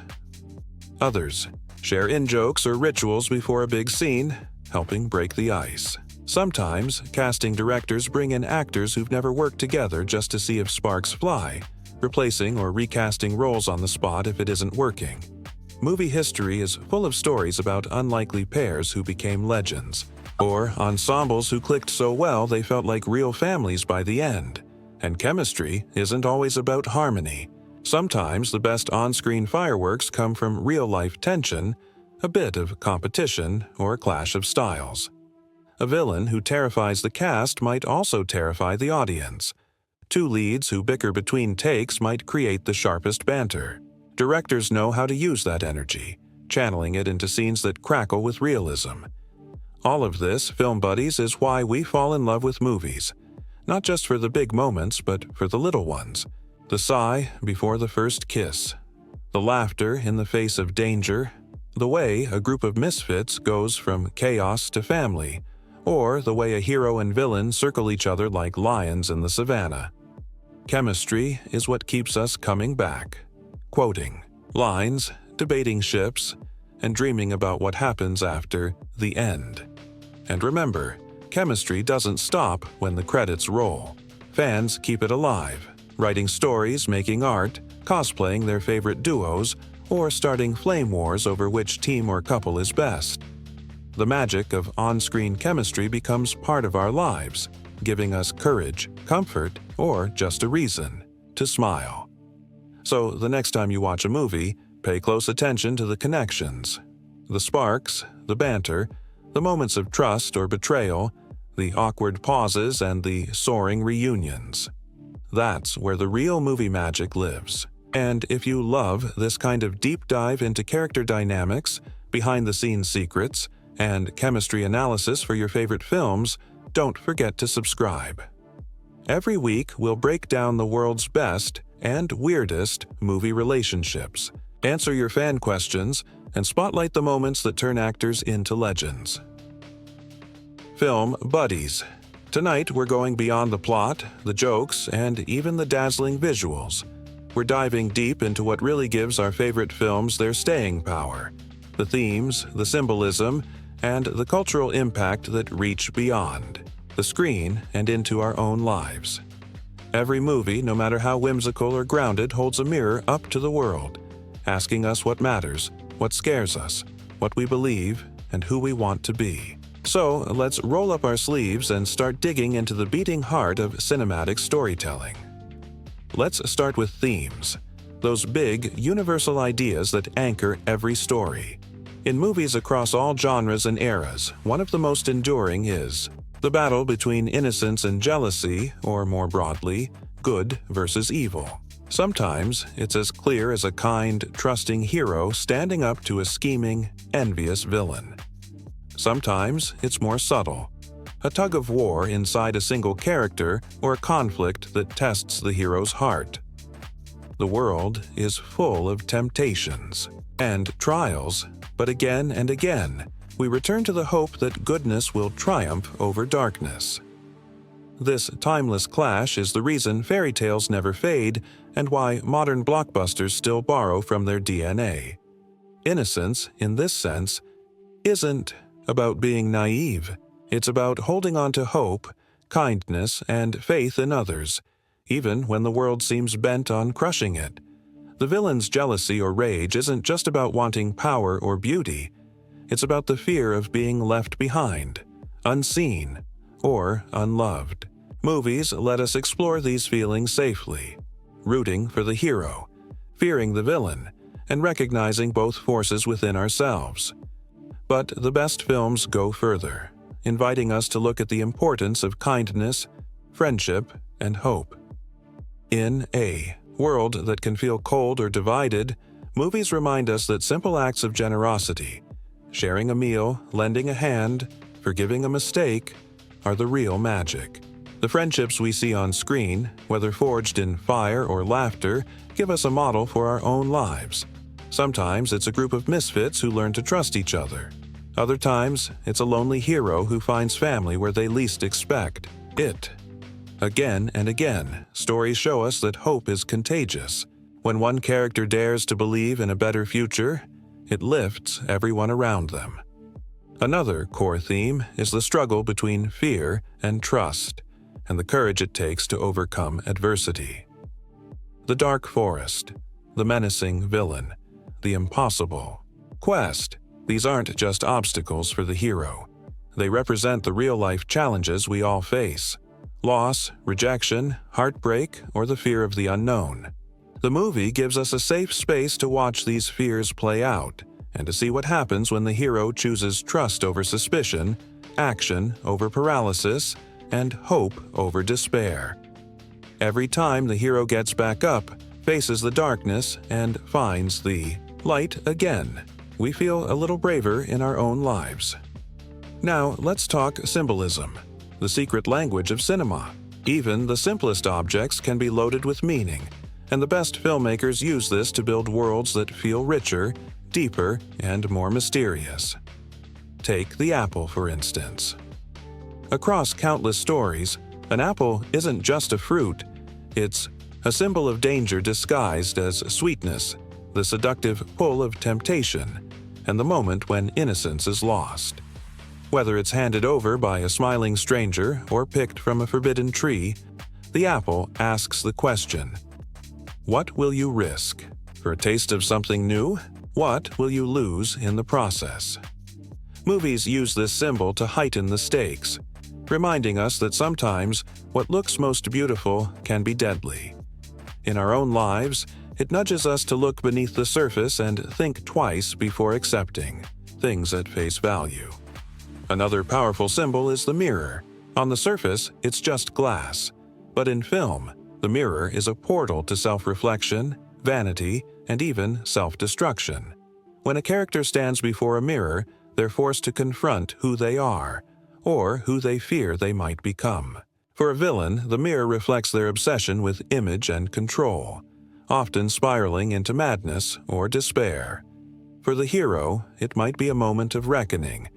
Others share in-jokes or rituals before a big scene, helping break the ice. Sometimes, casting directors bring in actors who've never worked together just to see if sparks fly, replacing or recasting roles on the spot if it isn't working. Movie history is full of stories about unlikely pairs who became legends, or ensembles who clicked so well they felt like real families by the end. And chemistry isn't always about harmony. Sometimes the best on-screen fireworks come from real-life tension, a bit of competition, or a clash of styles. A villain who terrifies the cast might also terrify the audience. Two leads who bicker between takes might create the sharpest banter. Directors know how to use that energy, channeling it into scenes that crackle with realism. All of this, film buddies, is why we fall in love with movies. Not just for the big moments, but for the little ones. The sigh before the first kiss. The laughter in the face of danger. The way a group of misfits goes from chaos to family. Or the way a hero and villain circle each other like lions in the savannah. Chemistry is what keeps us coming back. Quoting lines, debating ships, and dreaming about what happens after the end. And remember, chemistry doesn't stop when the credits roll. Fans keep it alive, writing stories, making art, cosplaying their favorite duos, or starting flame wars over which team or couple is best. The magic of on-screen chemistry becomes part of our lives, giving us courage, comfort, or just a reason to smile. So the next time you watch a movie, pay close attention to the connections, the sparks, the banter, the moments of trust or betrayal, the awkward pauses, and the soaring reunions. That's where the real movie magic lives. And if you love this kind of deep dive into character dynamics, behind-the-scenes secrets, and chemistry analysis for your favorite films, don't forget to subscribe. Every week, we'll break down the world's best and weirdest movie relationships, answer your fan questions, and spotlight the moments that turn actors into legends. Film Buddies. Tonight, we're going beyond the plot, the jokes, and even the dazzling visuals. We're diving deep into what really gives our favorite films their staying power, the themes, the symbolism, and the cultural impact that reach beyond the screen and into our own lives. Every movie, no matter how whimsical or grounded, holds a mirror up to the world, asking us what matters, what scares us, what we believe, and who we want to be. So, let's roll up our sleeves and start digging into the beating heart of cinematic storytelling. Let's start with themes, those big, universal ideas that anchor every story. In movies across all genres and eras, one of the most enduring is the battle between innocence and jealousy, or more broadly, good versus evil. Sometimes it's as clear as a kind, trusting hero standing up to a scheming, envious villain. Sometimes it's more subtle, a tug of war inside a single character or a conflict that tests the hero's heart. The world is full of temptations and trials, But again and again, we return to the hope that goodness will triumph over darkness. This timeless clash is the reason fairy tales never fade and why modern blockbusters still borrow from their DNA. Innocence, in this sense, isn't about being naive. It's about holding on to hope, kindness, and faith in others, even when the world seems bent on crushing it. The villain's jealousy or rage isn't just about wanting power or beauty. It's about the fear of being left behind, unseen, or unloved. Movies let us explore these feelings safely, rooting for the hero, fearing the villain, and recognizing both forces within ourselves. But the best films go further, inviting us to look at the importance of kindness, friendship, and hope. In a world that can feel cold or divided, movies remind us that simple acts of generosity, sharing a meal, lending a hand, forgiving a mistake, are the real magic. The friendships we see on screen, whether forged in fire or laughter, give us a model for our own lives. Sometimes it's a group of misfits who learn to trust each other. Other times, it's a lonely hero who finds family where they least expect it. Again and again, stories show us that hope is contagious. When one character dares to believe in a better future, it lifts everyone around them. Another core theme is the struggle between fear and trust, and the courage it takes to overcome adversity. The dark forest, the menacing villain, the impossible quest. These aren't just obstacles for the hero. They represent the real-life challenges we all face: loss, rejection, heartbreak, or the fear of the unknown. The movie gives us a safe space to watch these fears play out and to see what happens when the hero chooses trust over suspicion, action over paralysis, and hope over despair. Every time the hero gets back up, faces the darkness, and finds the light again, we feel a little braver in our own lives. Now, let's talk symbolism, the secret language of cinema. Even the simplest objects can be loaded with meaning, and the best filmmakers use this to build worlds that feel richer, deeper, and more mysterious. Take the apple, for instance. Across countless stories, an apple isn't just a fruit, it's a symbol of danger disguised as sweetness, the seductive pull of temptation, and the moment when innocence is lost. Whether it's handed over by a smiling stranger or picked from a forbidden tree, the apple asks the question, what will you risk? For a taste of something new? What will you lose in the process? Movies use this symbol to heighten the stakes, reminding us that sometimes what looks most beautiful can be deadly. In our own lives, it nudges us to look beneath the surface and think twice before accepting things at face value. Another powerful symbol is the mirror. On the surface, it's just glass. But in film, the mirror is a portal to self-reflection, vanity, and even self-destruction. When a character stands before a mirror, they're forced to confront who they are, or who they fear they might become. For a villain, the mirror reflects their obsession with image and control, often spiraling into madness or despair. For the hero, it might be a moment of reckoning.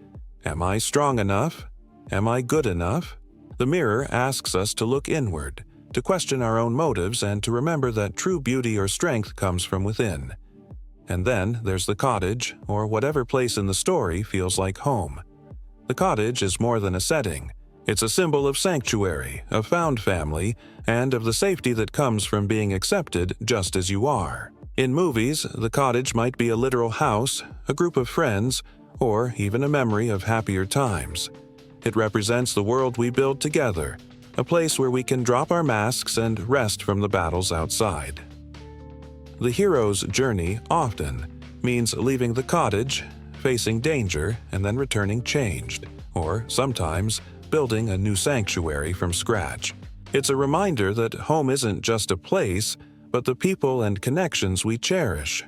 Am I strong enough? Am I good enough? The mirror asks us to look inward, to question our own motives, and to remember that true beauty or strength comes from within. And then there's the cottage, or whatever place in the story feels like home. The cottage is more than a setting. It's a symbol of sanctuary, of found family, and of the safety that comes from being accepted just as you are. In movies, the cottage might be a literal house, a group of friends, or even a memory of happier times. It represents the world we build together, a place where we can drop our masks and rest from the battles outside. The hero's journey often means leaving the cottage, facing danger, and then returning changed, or sometimes building a new sanctuary from scratch. It's a reminder that home isn't just a place, but the people and connections we cherish.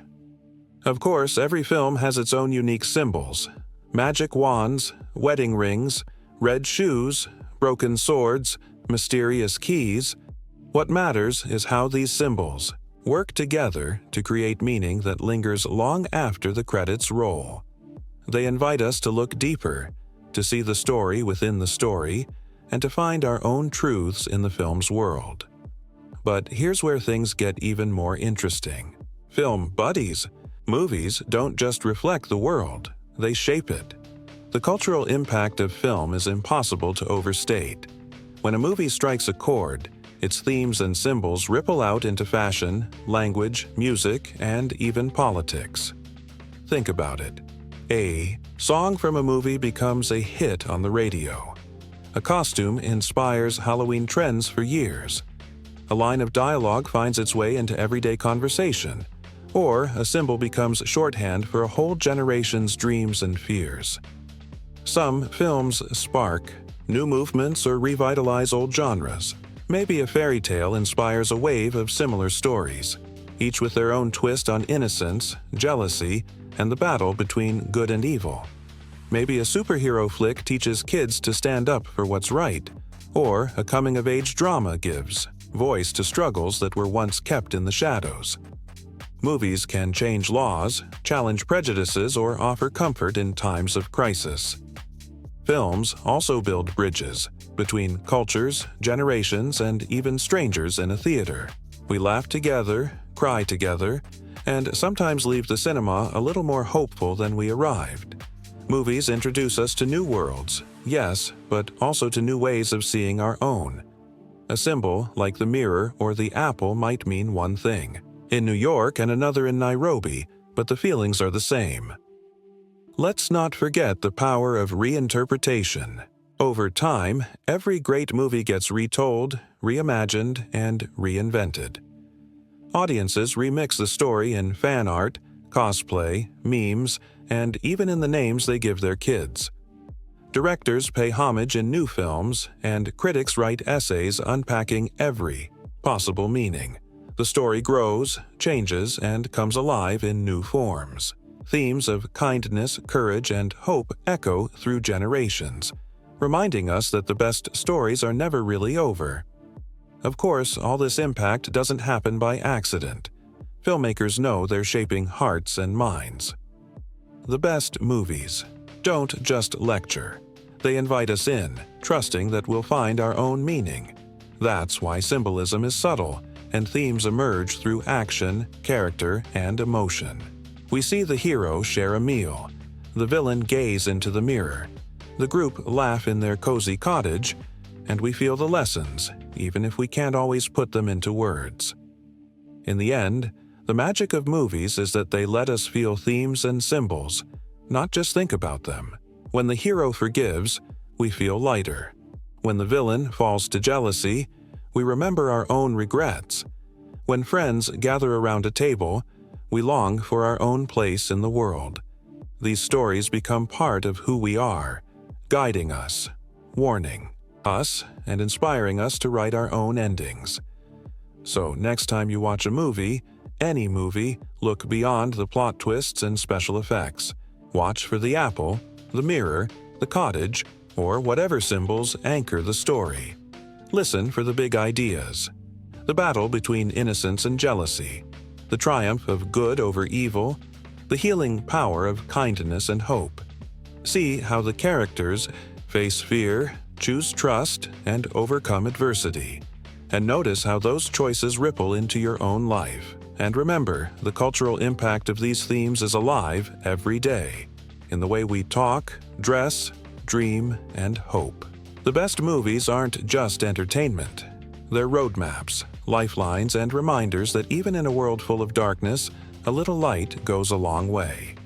Of course, every film has its own unique symbols: magic wands, wedding rings, red shoes, broken swords, mysterious keys. What matters is how these symbols work together to create meaning that lingers long after the credits roll. They invite us to look deeper, to see the story within the story, and to find our own truths in the film's world. But here's where things get even more interesting. Film buddies. Movies don't just reflect the world, they shape it. The cultural impact of film is impossible to overstate. When a movie strikes a chord, its themes and symbols ripple out into fashion, language, music, and even politics. Think about it. A song from a movie becomes a hit on the radio. A costume inspires Halloween trends for years. A line of dialogue finds its way into everyday conversation, or a symbol becomes shorthand for a whole generation's dreams and fears. Some films spark new movements or revitalize old genres. Maybe a fairy tale inspires a wave of similar stories, each with their own twist on innocence, jealousy, and the battle between good and evil. Maybe a superhero flick teaches kids to stand up for what's right, or a coming-of-age drama gives voice to struggles that were once kept in the shadows. Movies can change laws, challenge prejudices, or offer comfort in times of crisis. Films also build bridges between cultures, generations, and even strangers in a theater. We laugh together, cry together, and sometimes leave the cinema a little more hopeful than we arrived. Movies introduce us to new worlds, yes, but also to new ways of seeing our own. A symbol, like the mirror or the apple, might mean one thing in New York and another in Nairobi, but the feelings are the same. Let's not forget the power of reinterpretation. Over time, every great movie gets retold, reimagined, and reinvented. Audiences remix the story in fan art, cosplay, memes, and even in the names they give their kids. Directors pay homage in new films, and critics write essays unpacking every possible meaning. The story grows, changes, and comes alive in new forms. Themes of kindness, courage, and hope echo through generations, reminding us that the best stories are never really over. Of course, all this impact doesn't happen by accident. Filmmakers know they're shaping hearts and minds. The best movies don't just lecture. They invite us in, trusting that we'll find our own meaning. That's why symbolism is subtle, and themes emerge through action, character, and emotion. We see the hero share a meal, the villain gaze into the mirror, the group laugh in their cozy cottage, and we feel the lessons, even if we can't always put them into words. In the end, the magic of movies is that they let us feel themes and symbols, not just think about them. When the hero forgives, we feel lighter. When the villain falls to jealousy, we remember our own regrets. When friends gather around a table, we long for our own place in the world. These stories become part of who we are, guiding us, warning us, and inspiring us to write our own endings. So next time you watch a movie, any movie, look beyond the plot twists and special effects. Watch for the apple, the mirror, the cottage, or whatever symbols anchor the story. Listen for the big ideas. The battle between innocence and jealousy, the triumph of good over evil, the healing power of kindness and hope. See how the characters face fear, choose trust, and overcome adversity. And notice how those choices ripple into your own life. And remember, the cultural impact of these themes is alive every day, in the way we talk, dress, dream, and hope. The best movies aren't just entertainment. They're roadmaps, lifelines, and reminders that even in a world full of darkness, a little light goes a long way.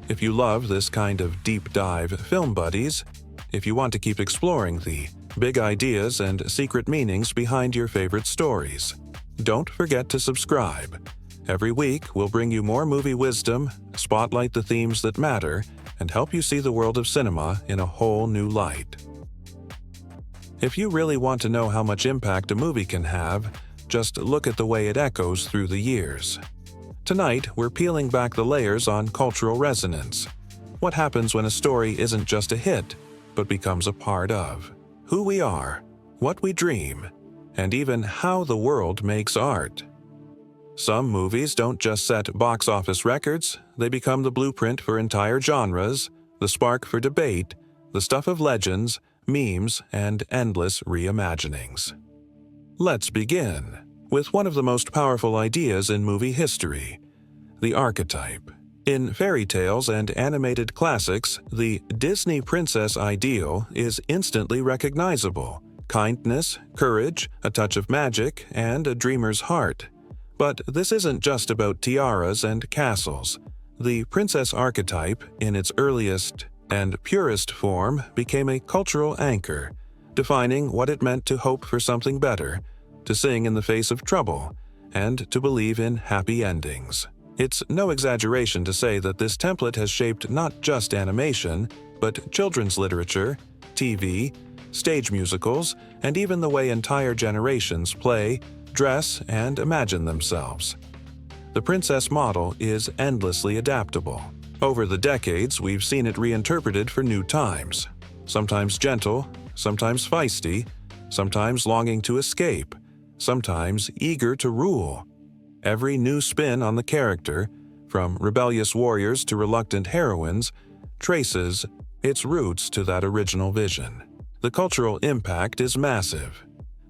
If you love this kind of deep dive film buddies, if you want to keep exploring the big ideas and secret meanings behind your favorite stories, don't forget to subscribe. Every week, we'll bring you more movie wisdom, spotlight the themes that matter, and help you see the world of cinema in a whole new light. If you really want to know how much impact a movie can have, just look at the way it echoes through the years. Tonight, we're peeling back the layers on cultural resonance. What happens when a story isn't just a hit, but becomes a part of who we are, what we dream, and even how the world makes art. Some movies don't just set box office records, they become the blueprint for entire genres, the spark for debate, the stuff of legends, memes, and endless reimaginings. Let's begin with one of the most powerful ideas in movie history, the archetype. In fairy tales and animated classics, the Disney princess ideal is instantly recognizable: kindness, courage, a touch of magic, and a dreamer's heart. But this isn't just about tiaras and castles. The princess archetype, in its earliest and purest form, became a cultural anchor, defining what it meant to hope for something better, to sing in the face of trouble, and to believe in happy endings. It's no exaggeration to say that this template has shaped not just animation, but children's literature, TV, stage musicals, and even the way entire generations play, dress, and imagine themselves. The princess model is endlessly adaptable. Over the decades, we've seen it reinterpreted for new times. Sometimes gentle, sometimes feisty, sometimes longing to escape, sometimes eager to rule. Every new spin on the character, from rebellious warriors to reluctant heroines, traces its roots to that original vision. The cultural impact is massive.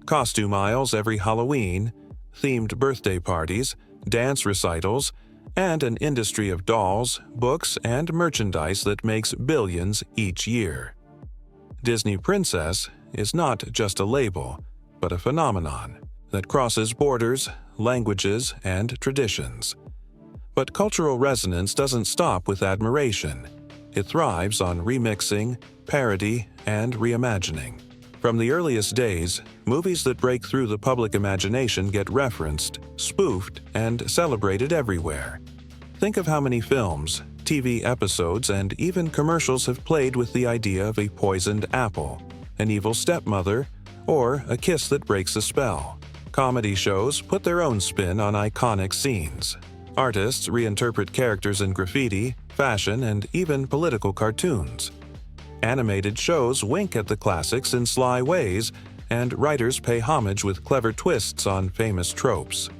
Costume aisles every Halloween, themed birthday parties, dance recitals, and an industry of dolls, books, and merchandise that makes billions each year. Disney Princess is not just a label, but a phenomenon that crosses borders, languages, and traditions. But cultural resonance doesn't stop with admiration. It thrives on remixing, parody, and reimagining. From the earliest days, movies that break through the public imagination get referenced, spoofed, and celebrated everywhere. Think of how many films, TV episodes, and even commercials have played with the idea of a poisoned apple, an evil stepmother, or a kiss that breaks a spell. Comedy shows put their own spin on iconic scenes. Artists reinterpret characters in graffiti, fashion, and even political cartoons. Animated shows wink at the classics in sly ways, and writers pay homage with clever twists on famous tropes.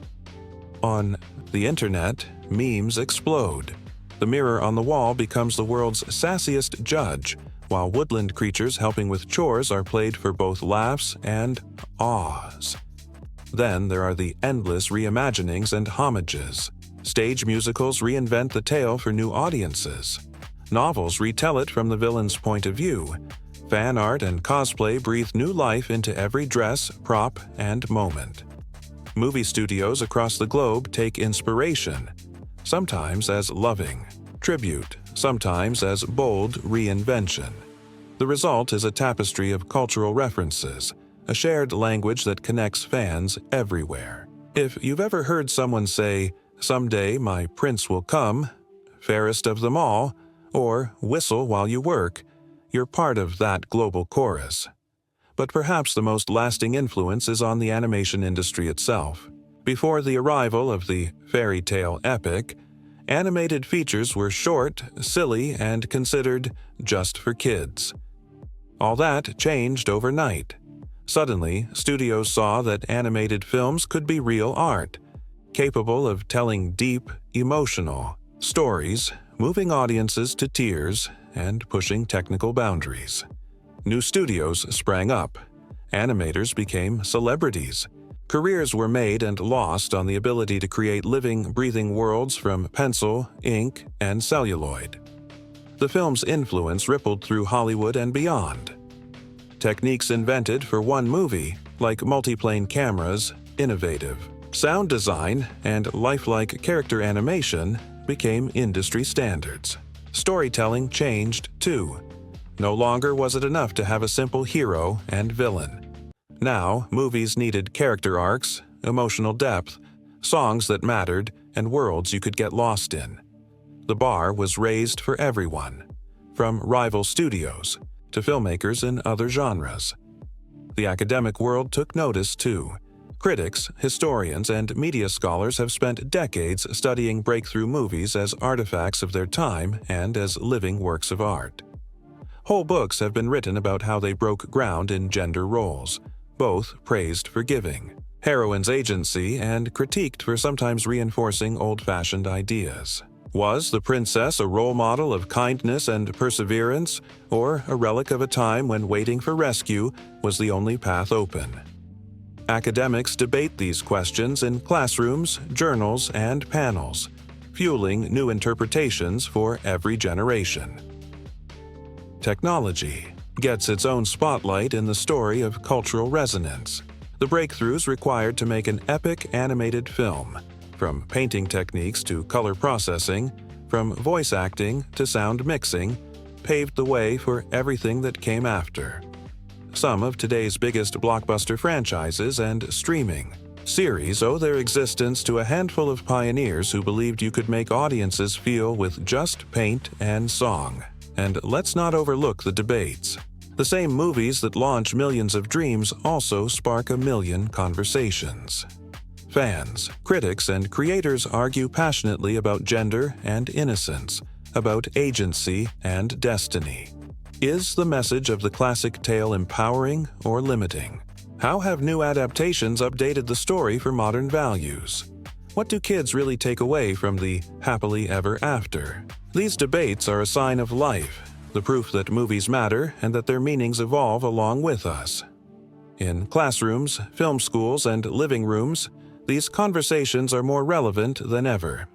On the internet, memes explode. The mirror on the wall becomes the world's sassiest judge, while woodland creatures helping with chores are played for both laughs and awes. Then there are the endless reimaginings and homages. Stage musicals reinvent the tale for new audiences. Novels retell it from the villain's point of view. Fan art and cosplay breathe new life into every dress, prop, and moment. Movie studios across the globe take inspiration, sometimes as loving tribute, sometimes as bold reinvention. The result is a tapestry of cultural references, a shared language that connects fans everywhere. If you've ever heard someone say, "Someday my prince will come," "fairest of them all," or "whistle while you work," you're part of that global chorus. But perhaps the most lasting influence is on the animation industry itself. Before the arrival of the fairy tale epic, animated features were short, silly, and considered just for kids. All that changed overnight. Suddenly, studios saw that animated films could be real art, capable of telling deep, emotional stories, moving audiences to tears, and pushing technical boundaries. New studios sprang up. Animators became celebrities. Careers were made and lost on the ability to create living, breathing worlds from pencil, ink, and celluloid. The film's influence rippled through Hollywood and beyond. Techniques invented for one movie, like multiplane cameras, innovative. Sound design and lifelike character animation became industry standards. Storytelling changed too. No longer was it enough to have a simple hero and villain. Now, movies needed character arcs, emotional depth, songs that mattered, and worlds you could get lost in. The bar was raised for everyone, from rival studios to filmmakers in other genres. The academic world took notice too. Critics, historians, and media scholars have spent decades studying breakthrough movies as artifacts of their time and as living works of art. Whole books have been written about how they broke ground in gender roles, both praised for giving. heroine's agency, and critiqued for sometimes reinforcing old-fashioned ideas. Was the princess a role model of kindness and perseverance, or a relic of a time when waiting for rescue was the only path open? Academics debate these questions in classrooms, journals, and panels, fueling new interpretations for every generation. Technology gets its own spotlight in the story of cultural resonance. The breakthroughs required to make an epic animated film, from painting techniques to color processing, from voice acting to sound mixing, paved the way for everything that came after. Some of today's biggest blockbuster franchises and streaming series owe their existence to a handful of pioneers who believed you could make audiences feel with just paint and song. And let's not overlook the debates. The same movies that launch millions of dreams also spark a million conversations. Fans, critics, and creators argue passionately about gender and innocence, about agency and destiny. Is the message of the classic tale empowering or limiting? How have new adaptations updated the story for modern values? What do kids really take away from the happily ever after? These debates are a sign of life, the proof that movies matter and that their meanings evolve along with us. In classrooms, film schools, and living rooms, these conversations are more relevant than ever.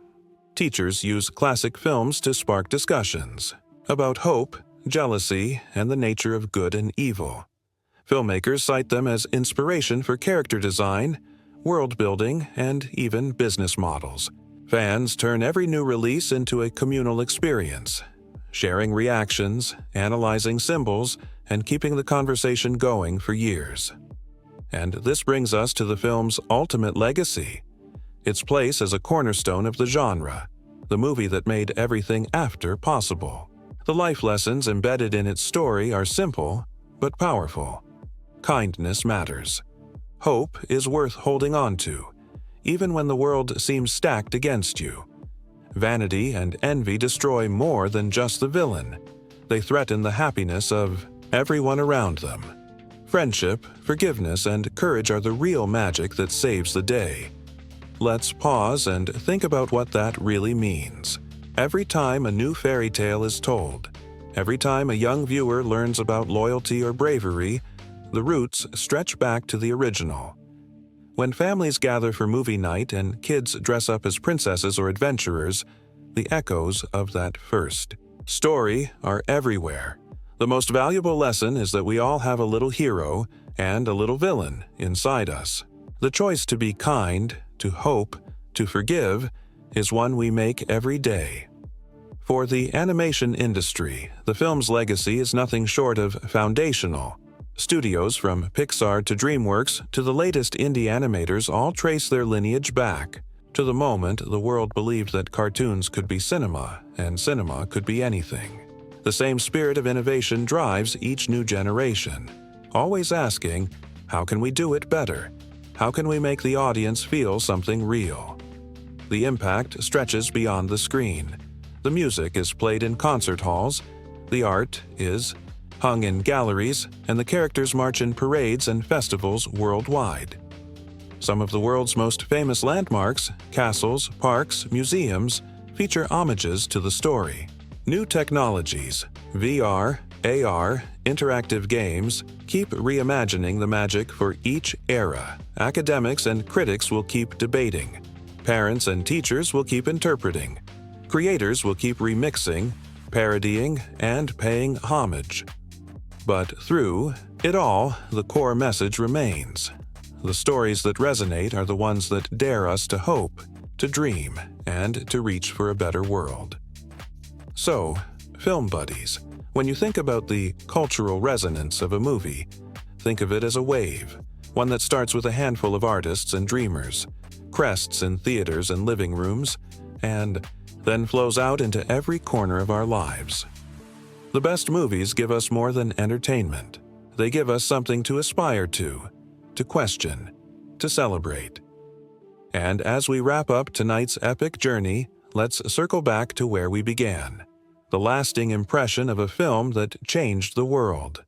Teachers use classic films to spark discussions about hope, jealousy, and the nature of good and evil. Filmmakers cite them as inspiration for character design, world building, and even business models. Fans turn every new release into a communal experience, sharing reactions, analyzing symbols, and keeping the conversation going for years. And this brings us to the film's ultimate legacy, its place as a cornerstone of the genre, the movie that made everything after possible. The life lessons embedded in its story are simple but powerful. Kindness matters. Hope is worth holding on to, even when the world seems stacked against you. Vanity and envy destroy more than just the villain. They threaten the happiness of everyone around them. Friendship, forgiveness, and courage are the real magic that saves the day. Let's pause and think about what that really means. Every time a new fairy tale is told, every time a young viewer learns about loyalty or bravery, the roots stretch back to the original. When families gather for movie night and kids dress up as princesses or adventurers, the echoes of that first story are everywhere. The most valuable lesson is that we all have a little hero and a little villain inside us. The choice to be kind, to hope, to forgive, is one we make every day. For the animation industry, the film's legacy is nothing short of foundational. Studios from Pixar to DreamWorks to the latest indie animators all trace their lineage back to the moment the world believed that cartoons could be cinema and cinema could be anything. The same spirit of innovation drives each new generation, always asking, how can we do it better? How can we make the audience feel something real? The impact stretches beyond the screen. The music is played in concert halls, the art is hung in galleries, and the characters march in parades and festivals worldwide. Some of the world's most famous landmarks, castles, parks, museums, feature homages to the story. New technologies, VR, AR, interactive games, keep reimagining the magic for each era. Academics and critics will keep debating. Parents and teachers will keep interpreting. Creators will keep remixing, parodying, and paying homage. But through it all, the core message remains. The stories that resonate are the ones that dare us to hope, to dream, and to reach for a better world. So, film buddies, when you think about the cultural resonance of a movie, think of it as a wave, one that starts with a handful of artists and dreamers, crests in theaters and living rooms, and then flows out into every corner of our lives. The best movies give us more than entertainment. They give us something to aspire to question, to celebrate. And as we wrap up tonight's epic journey, let's circle back to where we began. The lasting impression of a film that changed the world.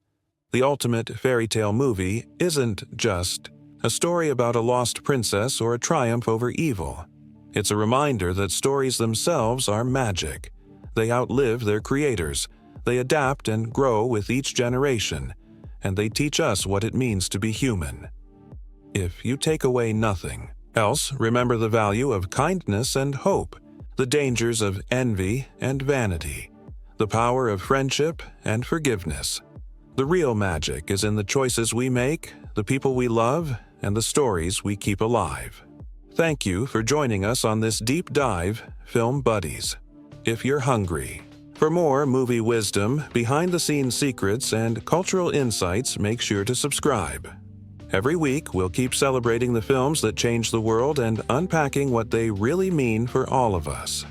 The ultimate fairy tale movie isn't just a story about a lost princess or a triumph over evil. It's a reminder that stories themselves are magic. They outlive their creators, they adapt and grow with each generation, and they teach us what it means to be human. If you take away nothing else, remember the value of kindness and hope, the dangers of envy and vanity, the power of friendship and forgiveness. The real magic is in the choices we make, the people we love, and the stories we keep alive. Thank you for joining us on this deep dive, Film Buddies. If you're hungry for more movie wisdom, behind-the-scenes secrets, and cultural insights, make sure to subscribe. Every week, we'll keep celebrating the films that change the world and unpacking what they really mean for all of us.